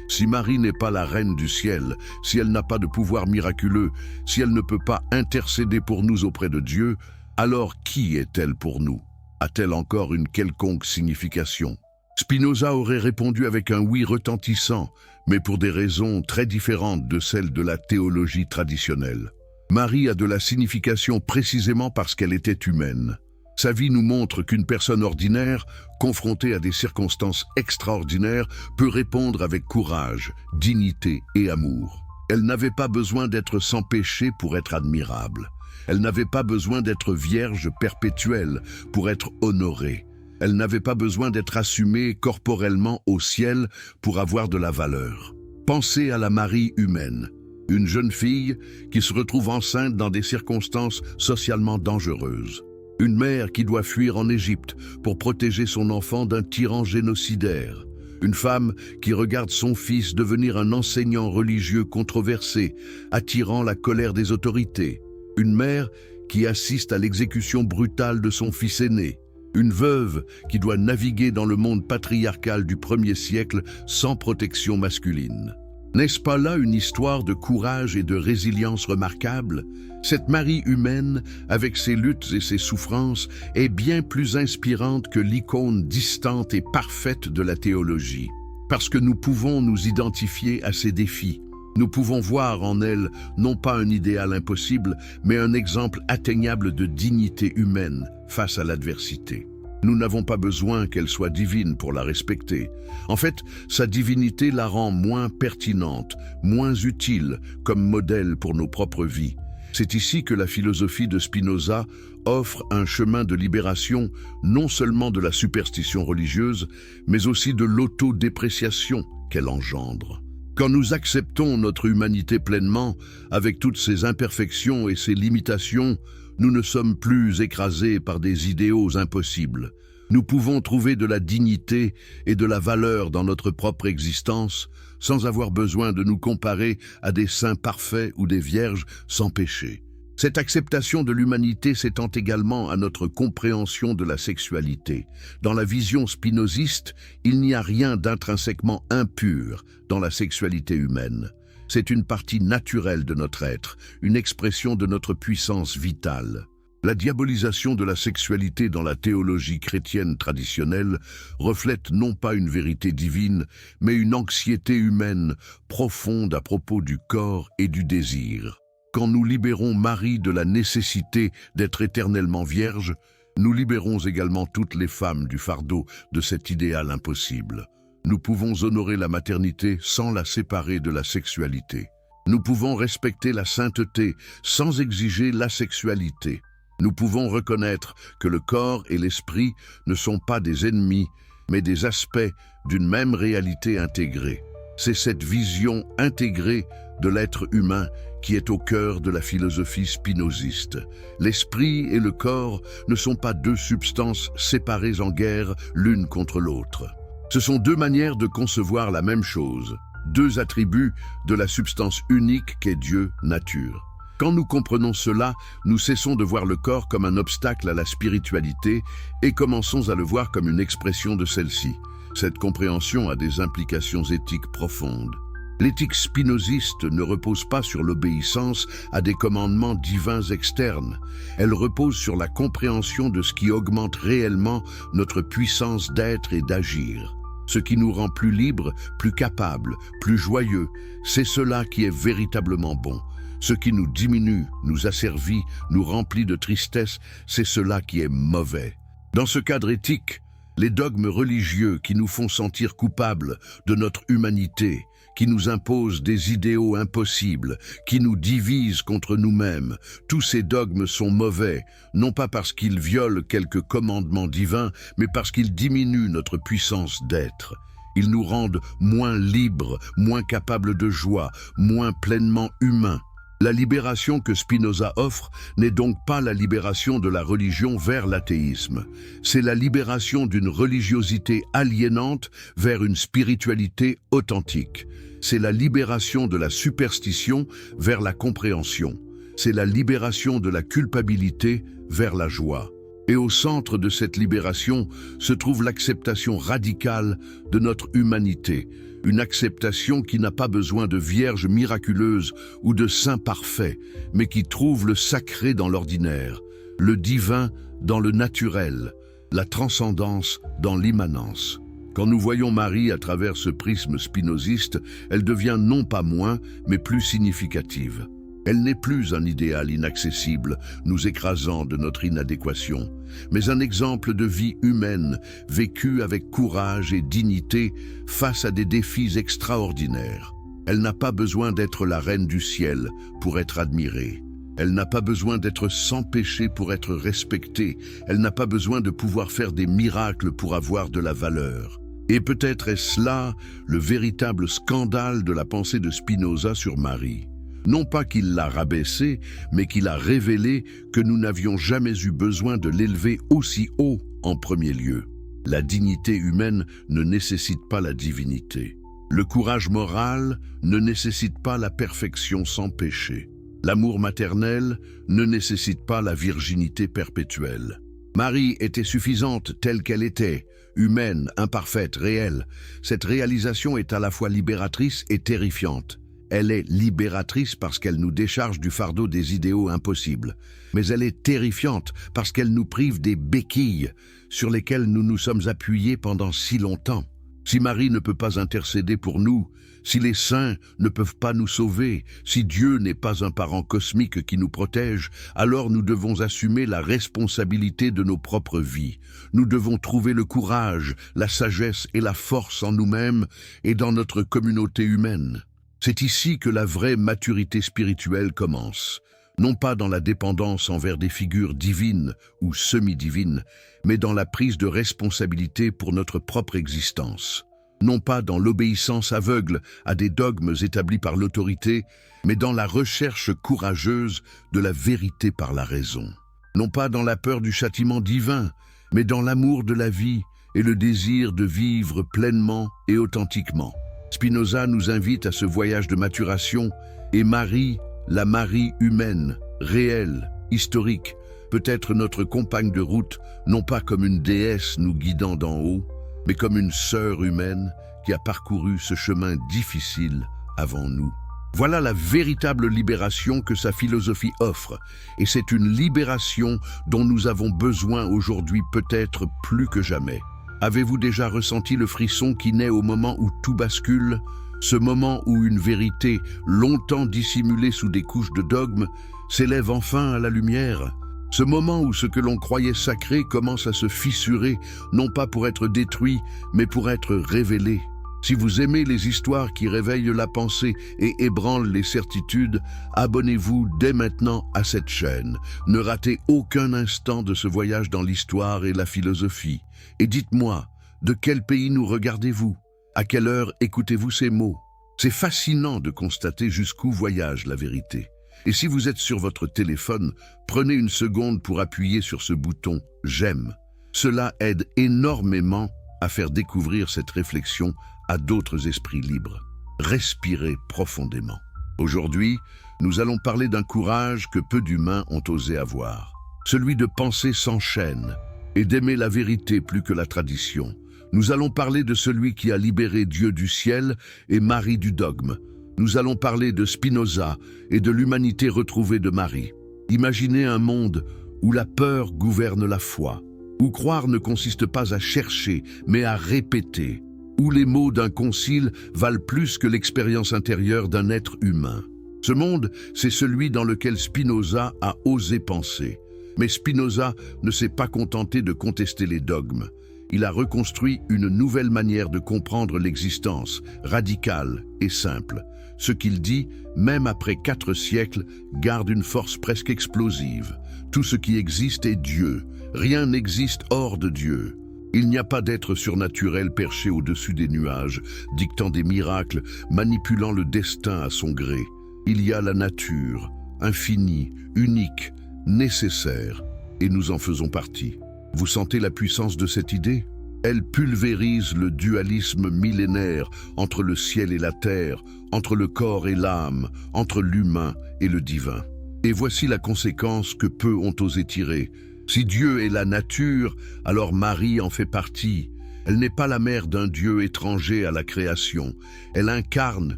Speaker 1: Si Marie n'est pas la reine du ciel, si elle n'a pas de pouvoir miraculeux, si elle ne peut pas intercéder pour nous auprès de Dieu, alors qui est-elle pour nous? A-t-elle encore une quelconque signification? Spinoza aurait répondu avec un oui retentissant, mais pour des raisons très différentes de celles de la théologie traditionnelle. Marie a de la signification précisément parce qu'elle était humaine. Sa vie nous montre qu'une personne ordinaire, confrontée à des circonstances extraordinaires, peut répondre avec courage, dignité et amour. Elle n'avait pas besoin d'être sans péché pour être admirable. Elle n'avait pas besoin d'être vierge perpétuelle pour être honorée. Elle n'avait pas besoin d'être assumée corporellement au ciel pour avoir de la valeur. Pensez à la Marie humaine, une jeune fille qui se retrouve enceinte dans des circonstances socialement dangereuses. Une mère qui doit fuir en Égypte pour protéger son enfant d'un tyran génocidaire. Une femme qui regarde son fils devenir un enseignant religieux controversé, attirant la colère des autorités. Une mère qui assiste à l'exécution brutale de son fils aîné. Une veuve qui doit naviguer dans le monde patriarcal du 1er siècle sans protection masculine. N'est-ce pas là une histoire de courage et de résilience remarquable? Cette Marie humaine, avec ses luttes et ses souffrances, est bien plus inspirante que l'icône distante et parfaite de la théologie. Parce que nous pouvons nous identifier à ses défis. Nous pouvons voir en elle non pas un idéal impossible, mais un exemple atteignable de dignité humaine face à l'adversité. Nous n'avons pas besoin qu'elle soit divine pour la respecter. En fait, sa divinité la rend moins pertinente, moins utile comme modèle pour nos propres vies. C'est ici que la philosophie de Spinoza offre un chemin de libération non seulement de la superstition religieuse, mais aussi de l'autodépréciation qu'elle engendre. Quand nous acceptons notre humanité pleinement, avec toutes ses imperfections et ses limitations, nous ne sommes plus écrasés par des idéaux impossibles. Nous pouvons trouver de la dignité et de la valeur dans notre propre existence sans avoir besoin de nous comparer à des saints parfaits ou des vierges sans péché. Cette acceptation de l'humanité s'étend également à notre compréhension de la sexualité. Dans la vision spinoziste, il n'y a rien d'intrinsèquement impur dans la sexualité humaine. C'est une partie naturelle de notre être, une expression de notre puissance vitale. La diabolisation de la sexualité dans la théologie chrétienne traditionnelle reflète non pas une vérité divine, mais une anxiété humaine profonde à propos du corps et du désir. Quand nous libérons Marie de la nécessité d'être éternellement vierge, nous libérons également toutes les femmes du fardeau de cet idéal impossible. Nous pouvons honorer la maternité sans la séparer de la sexualité. Nous pouvons respecter la sainteté sans exiger la sexualité. Nous pouvons reconnaître que le corps et l'esprit ne sont pas des ennemis, mais des aspects d'une même réalité intégrée. C'est cette vision intégrée de l'être humain qui est au cœur de la philosophie spinoziste. L'esprit et le corps ne sont pas deux substances séparées en guerre l'une contre l'autre. Ce sont deux manières de concevoir la même chose, deux attributs de la substance unique qu'est Dieu, nature. Quand nous comprenons cela, nous cessons de voir le corps comme un obstacle à la spiritualité et commençons à le voir comme une expression de celle-ci. Cette compréhension a des implications éthiques profondes. L'éthique spinoziste ne repose pas sur l'obéissance à des commandements divins externes. Elle repose sur la compréhension de ce qui augmente réellement notre puissance d'être et d'agir. Ce qui nous rend plus libres, plus capables, plus joyeux, c'est cela qui est véritablement bon. Ce qui nous diminue, nous asservit, nous remplit de tristesse, c'est cela qui est mauvais. Dans ce cadre éthique, les dogmes religieux qui nous font sentir coupables de notre humanité, qui nous imposent des idéaux impossibles, qui nous divisent contre nous-mêmes, tous ces dogmes sont mauvais, non pas parce qu'ils violent quelques commandements divins, mais parce qu'ils diminuent notre puissance d'être. Ils nous rendent moins libres, moins capables de joie, moins pleinement humains. La libération que Spinoza offre n'est donc pas la libération de la religion vers l'athéisme. C'est la libération d'une religiosité aliénante vers une spiritualité authentique. C'est la libération de la superstition vers la compréhension. C'est la libération de la culpabilité vers la joie. Et au centre de cette libération se trouve l'acceptation radicale de notre humanité, une acceptation qui n'a pas besoin de vierge miraculeuse ou de saint parfait, mais qui trouve le sacré dans l'ordinaire, le divin dans le naturel, la transcendance dans l'immanence. Quand nous voyons Marie à travers ce prisme spinoziste, elle devient non pas moins, mais plus significative. Elle n'est plus un idéal inaccessible, nous écrasant de notre inadéquation, mais un exemple de vie humaine, vécue avec courage et dignité face à des défis extraordinaires. Elle n'a pas besoin d'être la reine du ciel pour être admirée. Elle n'a pas besoin d'être sans péché pour être respectée. Elle n'a pas besoin de pouvoir faire des miracles pour avoir de la valeur. Et peut-être est-ce là le véritable scandale de la pensée de Spinoza sur Marie. Non pas qu'il l'a rabaissée, mais qu'il a révélé que nous n'avions jamais eu besoin de l'élever aussi haut en premier lieu. La dignité humaine ne nécessite pas la divinité. Le courage moral ne nécessite pas la perfection sans péché. L'amour maternel ne nécessite pas la virginité perpétuelle. Marie était suffisante telle qu'elle était, humaine, imparfaite, réelle. Cette réalisation est à la fois libératrice et terrifiante. Elle est libératrice parce qu'elle nous décharge du fardeau des idéaux impossibles. Mais elle est terrifiante parce qu'elle nous prive des béquilles sur lesquelles nous nous sommes appuyés pendant si longtemps. Si Marie ne peut pas intercéder pour nous, si les saints ne peuvent pas nous sauver, si Dieu n'est pas un parent cosmique qui nous protège, alors nous devons assumer la responsabilité de nos propres vies. Nous devons trouver le courage, la sagesse et la force en nous-mêmes et dans notre communauté humaine. C'est ici que la vraie maturité spirituelle commence, non pas dans la dépendance envers des figures divines ou semi-divines, mais dans la prise de responsabilité pour notre propre existence. Non pas dans l'obéissance aveugle à des dogmes établis par l'autorité, mais dans la recherche courageuse de la vérité par la raison. Non pas dans la peur du châtiment divin, mais dans l'amour de la vie et le désir de vivre pleinement et authentiquement. Spinoza nous invite à ce voyage de maturation et Marie, la Marie humaine, réelle, historique, peut être notre compagne de route, non pas comme une déesse nous guidant d'en haut, mais comme une sœur humaine qui a parcouru ce chemin difficile avant nous. Voilà la véritable libération que sa philosophie offre, et c'est une libération dont nous avons besoin aujourd'hui peut-être plus que jamais. Avez-vous déjà ressenti le frisson qui naît au moment où tout bascule? Ce moment où une vérité, longtemps dissimulée sous des couches de dogmes, s'élève enfin à la lumière? Ce moment où ce que l'on croyait sacré commence à se fissurer, non pas pour être détruit, mais pour être révélé. Si vous aimez les histoires qui réveillent la pensée et ébranlent les certitudes, abonnez-vous dès maintenant à cette chaîne. Ne ratez aucun instant de ce voyage dans l'histoire et la philosophie. Et dites-moi, de quel pays nous regardez-vous? À quelle heure écoutez-vous ces mots? C'est fascinant de constater jusqu'où voyage la vérité. Et si vous êtes sur votre téléphone, prenez une seconde pour appuyer sur ce bouton « J'aime ». Cela aide énormément à faire découvrir cette réflexion à d'autres esprits libres. Respirez profondément. Aujourd'hui, nous allons parler d'un courage que peu d'humains ont osé avoir. Celui de penser sans chaîne et d'aimer la vérité plus que la tradition. Nous allons parler de celui qui a libéré Dieu du ciel et Marie du dogme. Nous allons parler de Spinoza et de l'humanité retrouvée de Marie. Imaginez un monde où la peur gouverne la foi, où croire ne consiste pas à chercher, mais à répéter, où les mots d'un concile valent plus que l'expérience intérieure d'un être humain. Ce monde, c'est celui dans lequel Spinoza a osé penser. Mais Spinoza ne s'est pas contenté de contester les dogmes. Il a reconstruit une nouvelle manière de comprendre l'existence, radicale et simple. Ce qu'il dit, même après 4 siècles, garde une force presque explosive. Tout ce qui existe est Dieu. Rien n'existe hors de Dieu. Il n'y a pas d'être surnaturel perché au-dessus des nuages, dictant des miracles, manipulant le destin à son gré. Il y a la nature, infinie, unique, nécessaire, et nous en faisons partie. Vous sentez la puissance de cette idée? Elle pulvérise le dualisme millénaire entre le ciel et la terre, entre le corps et l'âme, entre l'humain et le divin. Et voici la conséquence que peu ont osé tirer. Si Dieu est la nature, alors Marie en fait partie. Elle n'est pas la mère d'un Dieu étranger à la création. Elle incarne,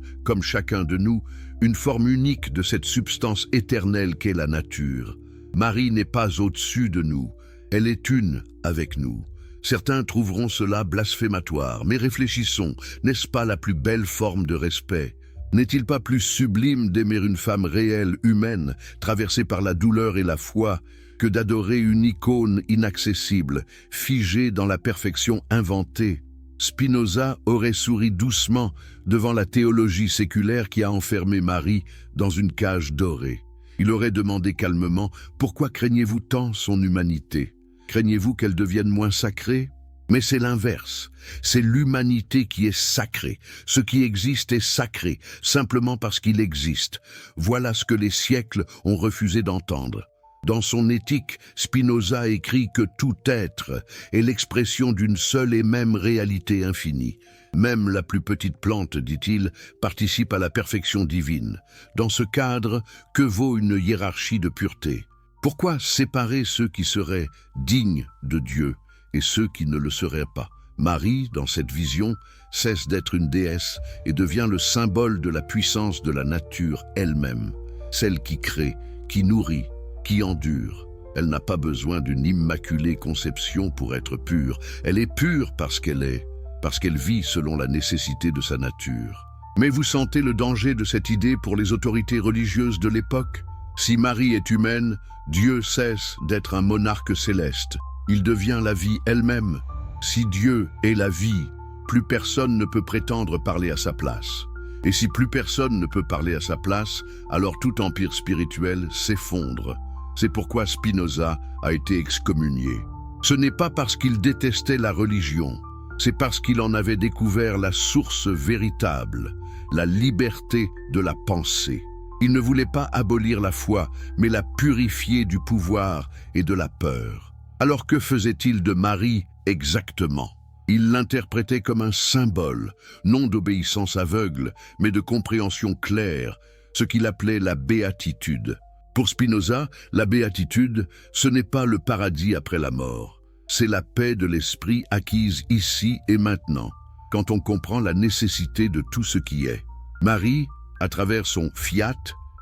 Speaker 1: comme chacun de nous, une forme unique de cette substance éternelle qu'est la nature. Marie n'est pas au-dessus de nous, elle est une avec nous. Certains trouveront cela blasphématoire, mais réfléchissons, n'est-ce pas la plus belle forme de respect? N'est-il pas plus sublime d'aimer une femme réelle, humaine, traversée par la douleur et la foi, que d'adorer une icône inaccessible, figée dans la perfection inventée? Spinoza aurait souri doucement devant la théologie séculaire qui a enfermé Marie dans une cage dorée. Il aurait demandé calmement « Pourquoi craignez-vous tant son humanité? Craignez-vous qu'elle devienne moins sacrée ?» Mais c'est l'inverse. C'est l'humanité qui est sacrée. Ce qui existe est sacré, simplement parce qu'il existe. Voilà ce que les siècles ont refusé d'entendre. Dans son Éthique, Spinoza écrit que tout être est l'expression d'une seule et même réalité infinie. Même la plus petite plante, dit-il, participe à la perfection divine. Dans ce cadre, que vaut une hiérarchie de pureté? Pourquoi séparer ceux qui seraient dignes de Dieu et ceux qui ne le seraient pas? Marie, dans cette vision, cesse d'être une déesse et devient le symbole de la puissance de la nature elle-même, celle qui crée, qui nourrit, qui endure. Elle n'a pas besoin d'une immaculée conception pour être pure. Elle est pure parce qu'elle vit selon la nécessité de sa nature. Mais vous sentez le danger de cette idée pour les autorités religieuses de l'époque? Si Marie est humaine, Dieu cesse d'être un monarque céleste. Il devient la vie elle-même. Si Dieu est la vie, plus personne ne peut prétendre parler à sa place. Et si plus personne ne peut parler à sa place, alors tout empire spirituel s'effondre. C'est pourquoi Spinoza a été excommunié. Ce n'est pas parce qu'il détestait la religion, c'est parce qu'il en avait découvert la source véritable, la liberté de la pensée. Il ne voulait pas abolir la foi, mais la purifier du pouvoir et de la peur. Alors que faisait-il de Marie exactement? Il l'interprétait comme un symbole, non d'obéissance aveugle, mais de compréhension claire, ce qu'il appelait la béatitude. Pour Spinoza, la béatitude, ce n'est pas le paradis après la mort. C'est la paix de l'esprit acquise ici et maintenant, quand on comprend la nécessité de tout ce qui est. Marie, à travers son fiat,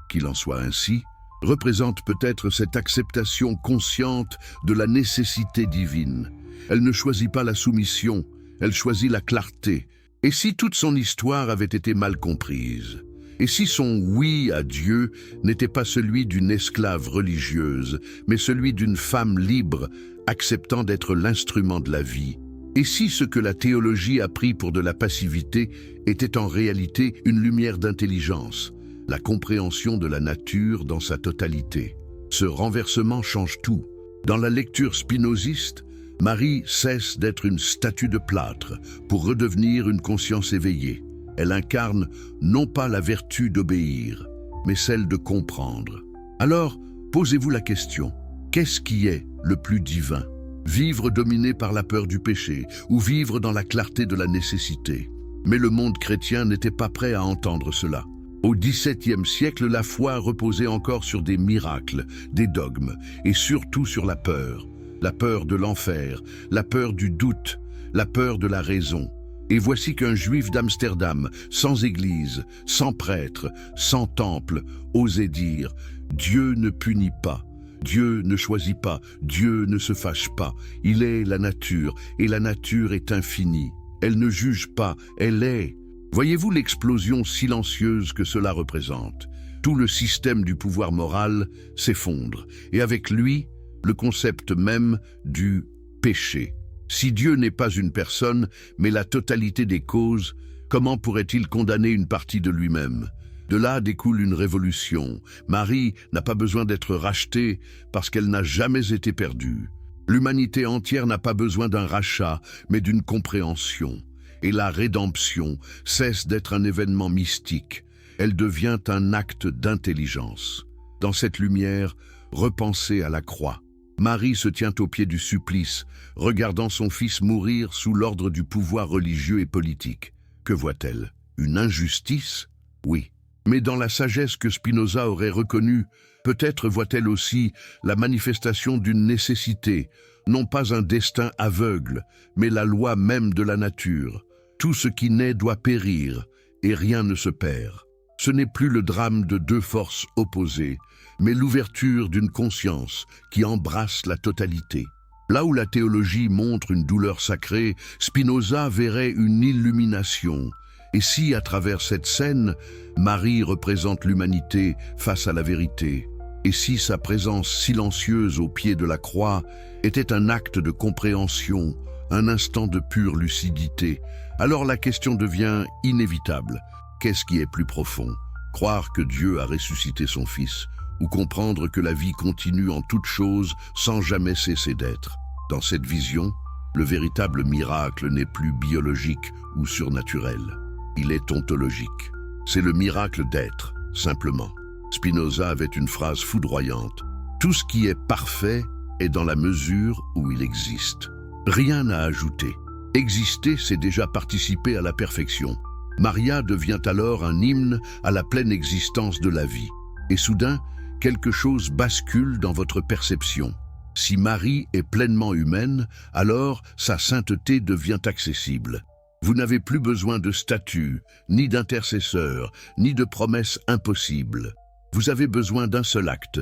Speaker 1: qu'il en soit ainsi, représente peut-être cette acceptation consciente de la nécessité divine. Elle ne choisit pas la soumission, elle choisit la clarté. Et si toute son histoire avait été mal comprise? Et si son oui à Dieu n'était pas celui d'une esclave religieuse, mais celui d'une femme libre, acceptant d'être l'instrument de la vie? Et si ce que la théologie a pris pour de la passivité était en réalité une lumière d'intelligence, la compréhension de la nature dans sa totalité? Ce renversement change tout. Dans la lecture spinoziste, Marie cesse d'être une statue de plâtre pour redevenir une conscience éveillée. Elle incarne non pas la vertu d'obéir, mais celle de comprendre. Alors, posez-vous la question, qu'est-ce qui est le plus divin? Vivre dominé par la peur du péché ou vivre dans la clarté de la nécessité? Mais le monde chrétien n'était pas prêt à entendre cela. Au XVIIe siècle, la foi reposait encore sur des miracles, des dogmes, et surtout sur la peur de l'enfer, la peur du doute, la peur de la raison. Et voici qu'un juif d'Amsterdam, sans église, sans prêtre, sans temple, osait dire « Dieu ne punit pas, Dieu ne choisit pas, Dieu ne se fâche pas, il est la nature, et la nature est infinie. Elle ne juge pas, elle est. Voyez-vous l'explosion silencieuse que cela représente? Tout le système du pouvoir moral s'effondre, et avec lui, le concept même du péché. Si Dieu n'est pas une personne, mais la totalité des causes, comment pourrait-il condamner une partie de lui-même? De là découle une révolution. Marie n'a pas besoin d'être rachetée parce qu'elle n'a jamais été perdue. L'humanité entière n'a pas besoin d'un rachat, mais d'une compréhension. Et la rédemption cesse d'être un événement mystique. Elle devient un acte d'intelligence. Dans cette lumière, repensez à la croix. Marie se tient au pied du supplice, regardant son fils mourir sous l'ordre du pouvoir religieux et politique. Que voit-elle? Une injustice? Oui. Mais dans la sagesse que Spinoza aurait reconnue, peut-être voit-elle aussi la manifestation d'une nécessité, non pas un destin aveugle, mais la loi même de la nature. Tout ce qui naît doit périr, et rien ne se perd. Ce n'est plus le drame de deux forces opposées, mais l'ouverture d'une conscience qui embrasse la totalité. Là où la théologie montre une douleur sacrée, Spinoza verrait une illumination. Et si, à travers cette scène, Marie représente l'humanité face à la vérité, et si sa présence silencieuse au pied de la croix était un acte de compréhension, un instant de pure lucidité, alors la question devient inévitable. Qu'est-ce qui est plus profond? Croire que Dieu a ressuscité son Fils, ou comprendre que la vie continue en toute chose sans jamais cesser d'être? Dans cette vision, le véritable miracle n'est plus biologique ou surnaturel. Il est ontologique. C'est le miracle d'être, simplement. Spinoza avait une phrase foudroyante. Tout ce qui est parfait est dans la mesure où il existe. Rien à ajouter. Exister, c'est déjà participer à la perfection. Maria devient alors un hymne à la pleine existence de la vie. Et soudain, quelque chose bascule dans votre perception. Si Marie est pleinement humaine, alors sa sainteté devient accessible. Vous n'avez plus besoin de statut, ni d'intercesseur, ni de promesses impossibles. Vous avez besoin d'un seul acte,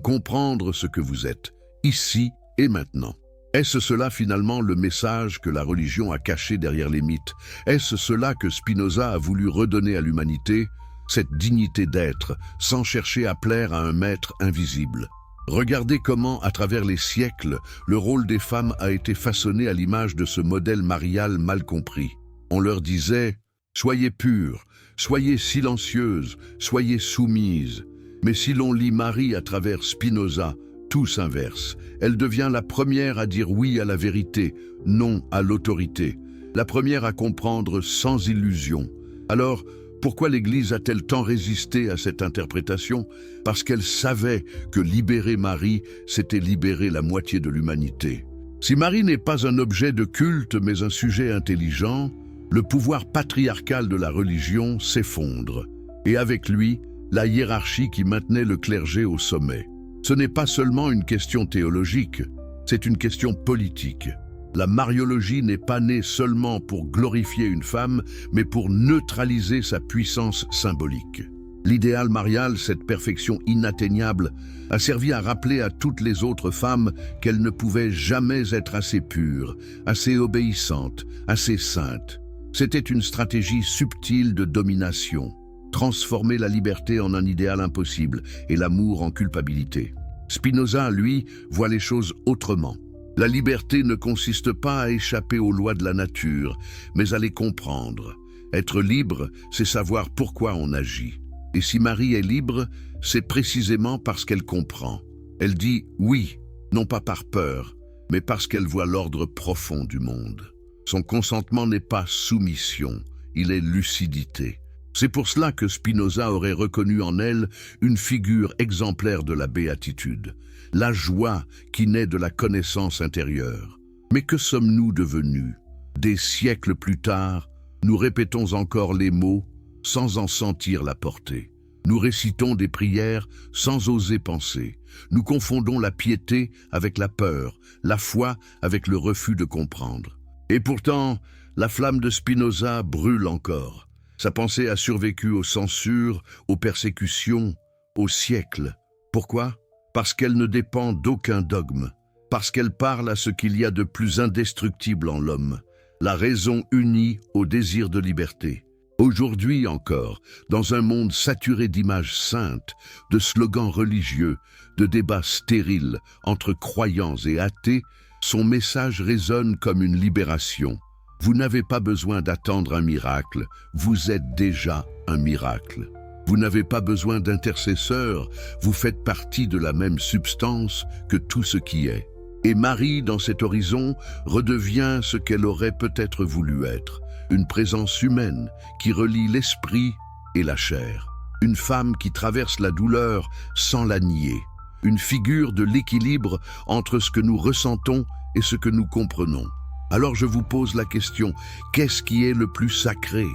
Speaker 1: comprendre ce que vous êtes, ici et maintenant. Est-ce cela finalement le message que la religion a caché derrière les mythes? Est-ce cela que Spinoza a voulu redonner à l'humanité? Cette dignité d'être, sans chercher à plaire à un maître invisible. Regardez comment, à travers les siècles, le rôle des femmes a été façonné à l'image de ce modèle marial mal compris. On leur disait « Soyez pures, soyez silencieuses, soyez soumises ». Mais si l'on lit Marie à travers Spinoza, tout s'inverse. Elle devient la première à dire oui à la vérité, non à l'autorité. La première à comprendre sans illusion. Alors, pourquoi l'Église a-t-elle tant résisté à cette interprétation? Parce qu'elle savait que libérer Marie, c'était libérer la moitié de l'humanité. Si Marie n'est pas un objet de culte, mais un sujet intelligent, le pouvoir patriarcal de la religion s'effondre. Et avec lui, la hiérarchie qui maintenait le clergé au sommet. Ce n'est pas seulement une question théologique, c'est une question politique. La mariologie n'est pas née seulement pour glorifier une femme, mais pour neutraliser sa puissance symbolique. L'idéal marial, cette perfection inatteignable, a servi à rappeler à toutes les autres femmes qu'elles ne pouvaient jamais être assez pures, assez obéissantes, assez saintes. C'était une stratégie subtile de domination. Transformer la liberté en un idéal impossible et l'amour en culpabilité. Spinoza, lui, voit les choses autrement. La liberté ne consiste pas à échapper aux lois de la nature, mais à les comprendre. Être libre, c'est savoir pourquoi on agit. Et si Marie est libre, c'est précisément parce qu'elle comprend. Elle dit oui, non pas par peur, mais parce qu'elle voit l'ordre profond du monde. Son consentement n'est pas soumission, il est lucidité. C'est pour cela que Spinoza aurait reconnu en elle une figure exemplaire de la béatitude, la joie qui naît de la connaissance intérieure. Mais que sommes-nous devenus? Des siècles plus tard, nous répétons encore les mots sans en sentir la portée. Nous récitons des prières sans oser penser. Nous confondons la piété avec la peur, la foi avec le refus de comprendre. Et pourtant, la flamme de Spinoza brûle encore. Sa pensée a survécu aux censures, aux persécutions, aux siècles. Pourquoi? Parce qu'elle ne dépend d'aucun dogme. Parce qu'elle parle à ce qu'il y a de plus indestructible en l'homme, la raison unie au désir de liberté. Aujourd'hui encore, dans un monde saturé d'images saintes, de slogans religieux, de débats stériles entre croyants et athées, son message résonne comme une libération. Vous n'avez pas besoin d'attendre un miracle, vous êtes déjà un miracle. Vous n'avez pas besoin d'intercesseur, vous faites partie de la même substance que tout ce qui est. Et Marie, dans cet horizon, redevient ce qu'elle aurait peut-être voulu être, une présence humaine qui relie l'esprit et la chair. Une femme qui traverse la douleur sans la nier. Une figure de l'équilibre entre ce que nous ressentons et ce que nous comprenons. Alors je vous pose la question, qu'est-ce qui est le plus sacré?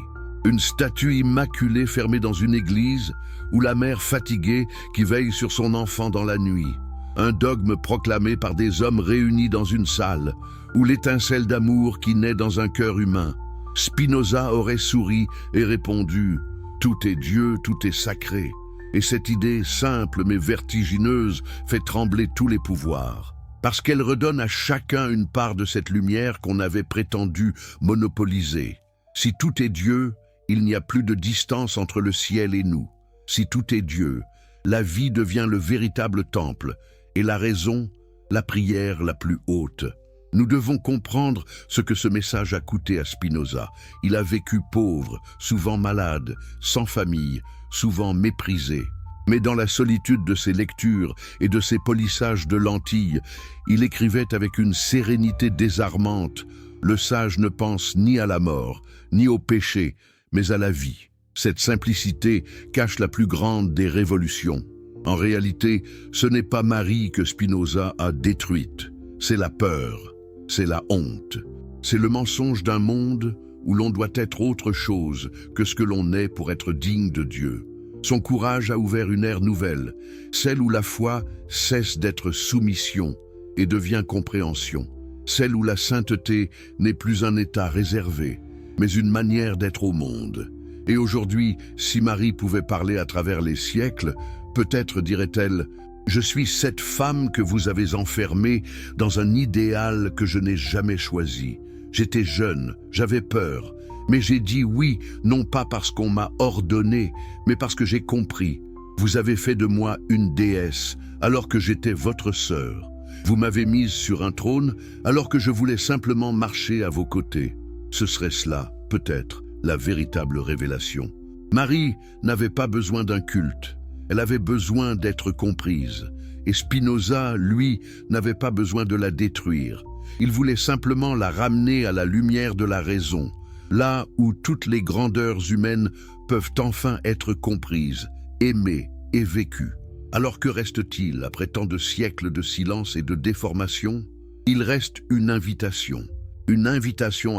Speaker 1: Une statue immaculée fermée dans une église ou la mère fatiguée qui veille sur son enfant dans la nuit? Un dogme proclamé par des hommes réunis dans une salle ou l'étincelle d'amour qui naît dans un cœur humain? Spinoza aurait souri et répondu « Tout est Dieu, tout est sacré ». Et cette idée simple mais vertigineuse fait trembler tous les pouvoirs. Parce qu'elle redonne à chacun une part de cette lumière qu'on avait prétendu monopoliser. Si tout est Dieu, il n'y a plus de distance entre le ciel et nous. Si tout est Dieu, la vie devient le véritable temple et la raison, la prière la plus haute. Nous devons comprendre ce que ce message a coûté à Spinoza. Il a vécu pauvre, souvent malade, sans famille, souvent méprisé. Mais dans la solitude de ses lectures et de ses polissages de lentilles, il écrivait avec une sérénité désarmante. Le sage ne pense ni à la mort, ni au péché, mais à la vie. Cette simplicité cache la plus grande des révolutions. En réalité, ce n'est pas Marie que Spinoza a détruite, c'est la peur. C'est la honte. C'est le mensonge d'un monde où l'on doit être autre chose que ce que l'on est pour être digne de Dieu. Son courage a ouvert une ère nouvelle, celle où la foi cesse d'être soumission et devient compréhension, celle où la sainteté n'est plus un état réservé, mais une manière d'être au monde. Et aujourd'hui, si Marie pouvait parler à travers les siècles, peut-être dirait-elle « Je suis cette femme que vous avez enfermée dans un idéal que je n'ai jamais choisi. J'étais jeune, j'avais peur, mais j'ai dit oui, non pas parce qu'on m'a ordonné, mais parce que j'ai compris. Vous avez fait de moi une déesse, alors que j'étais votre sœur. Vous m'avez mise sur un trône, alors que je voulais simplement marcher à vos côtés. Ce serait cela, peut-être, la véritable révélation. Marie n'avait pas besoin d'un culte. Elle avait besoin d'être comprise. Et Spinoza, lui, n'avait pas besoin de la détruire. Il voulait simplement la ramener à la lumière de la raison, là où toutes les grandeurs humaines peuvent enfin être comprises, aimées et vécues. Alors que reste-t-il après tant de siècles de silence et de déformation? Il reste une invitation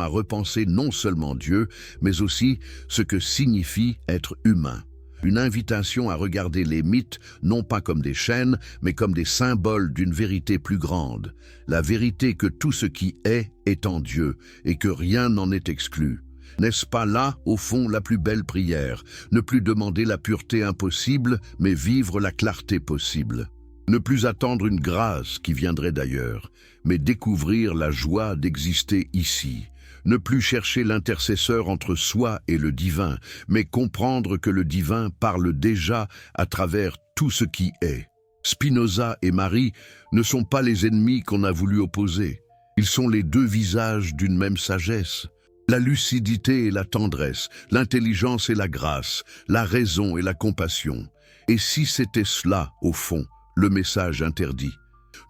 Speaker 1: à repenser non seulement Dieu, mais aussi ce que signifie être humain. Une invitation à regarder les mythes non pas comme des chaînes, mais comme des symboles d'une vérité plus grande. La vérité que tout ce qui est en Dieu et que rien n'en est exclu. N'est-ce pas là, au fond, la plus belle prière? Ne plus demander la pureté impossible, mais vivre la clarté possible. Ne plus attendre une grâce qui viendrait d'ailleurs, mais découvrir la joie d'exister ici. Ne plus chercher l'intercesseur entre soi et le divin, mais comprendre que le divin parle déjà à travers tout ce qui est. Spinoza et Marie ne sont pas les ennemis qu'on a voulu opposer. Ils sont les deux visages d'une même sagesse. La lucidité et la tendresse, l'intelligence et la grâce, la raison et la compassion. Et si c'était cela, au fond, le message interdit?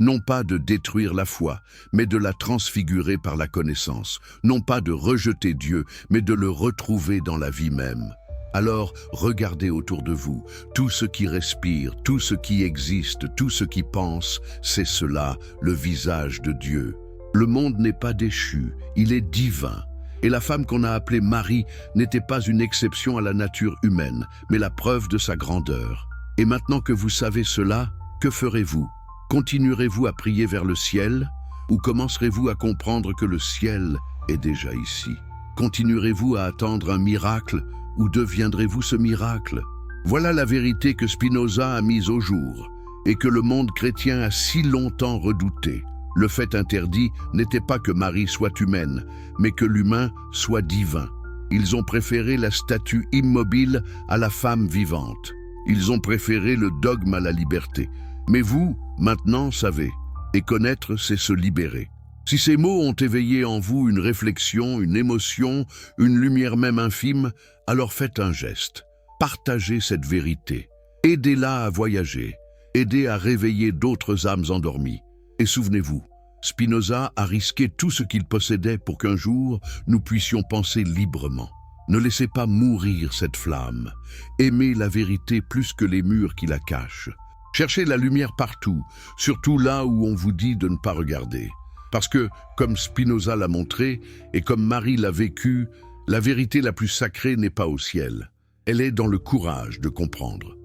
Speaker 1: Non pas de détruire la foi, mais de la transfigurer par la connaissance. Non pas de rejeter Dieu, mais de le retrouver dans la vie même. Alors, regardez autour de vous. Tout ce qui respire, tout ce qui existe, tout ce qui pense, c'est cela, le visage de Dieu. Le monde n'est pas déchu, il est divin. Et la femme qu'on a appelée Marie n'était pas une exception à la nature humaine, mais la preuve de sa grandeur. Et maintenant que vous savez cela, que ferez-vous? Continuerez-vous à prier vers le ciel ou commencerez-vous à comprendre que le ciel est déjà ici? Continuerez-vous à attendre un miracle ou deviendrez-vous ce miracle? Voilà la vérité que Spinoza a mise au jour et que le monde chrétien a si longtemps redoutée. Le fait interdit n'était pas que Marie soit humaine, mais que l'humain soit divin. Ils ont préféré la statue immobile à la femme vivante. Ils ont préféré le dogme à la liberté. Mais vous, maintenant, savez. Et connaître, c'est se libérer. Si ces mots ont éveillé en vous une réflexion, une émotion, une lumière même infime, alors faites un geste. Partagez cette vérité. Aidez-la à voyager. Aidez à réveiller d'autres âmes endormies. Et souvenez-vous, Spinoza a risqué tout ce qu'il possédait pour qu'un jour, nous puissions penser librement. Ne laissez pas mourir cette flamme. Aimez la vérité plus que les murs qui la cachent. Cherchez la lumière partout, surtout là où on vous dit de ne pas regarder. Parce que, comme Spinoza l'a montré, et comme Marie l'a vécu, la vérité la plus sacrée n'est pas au ciel. Elle est dans le courage de comprendre.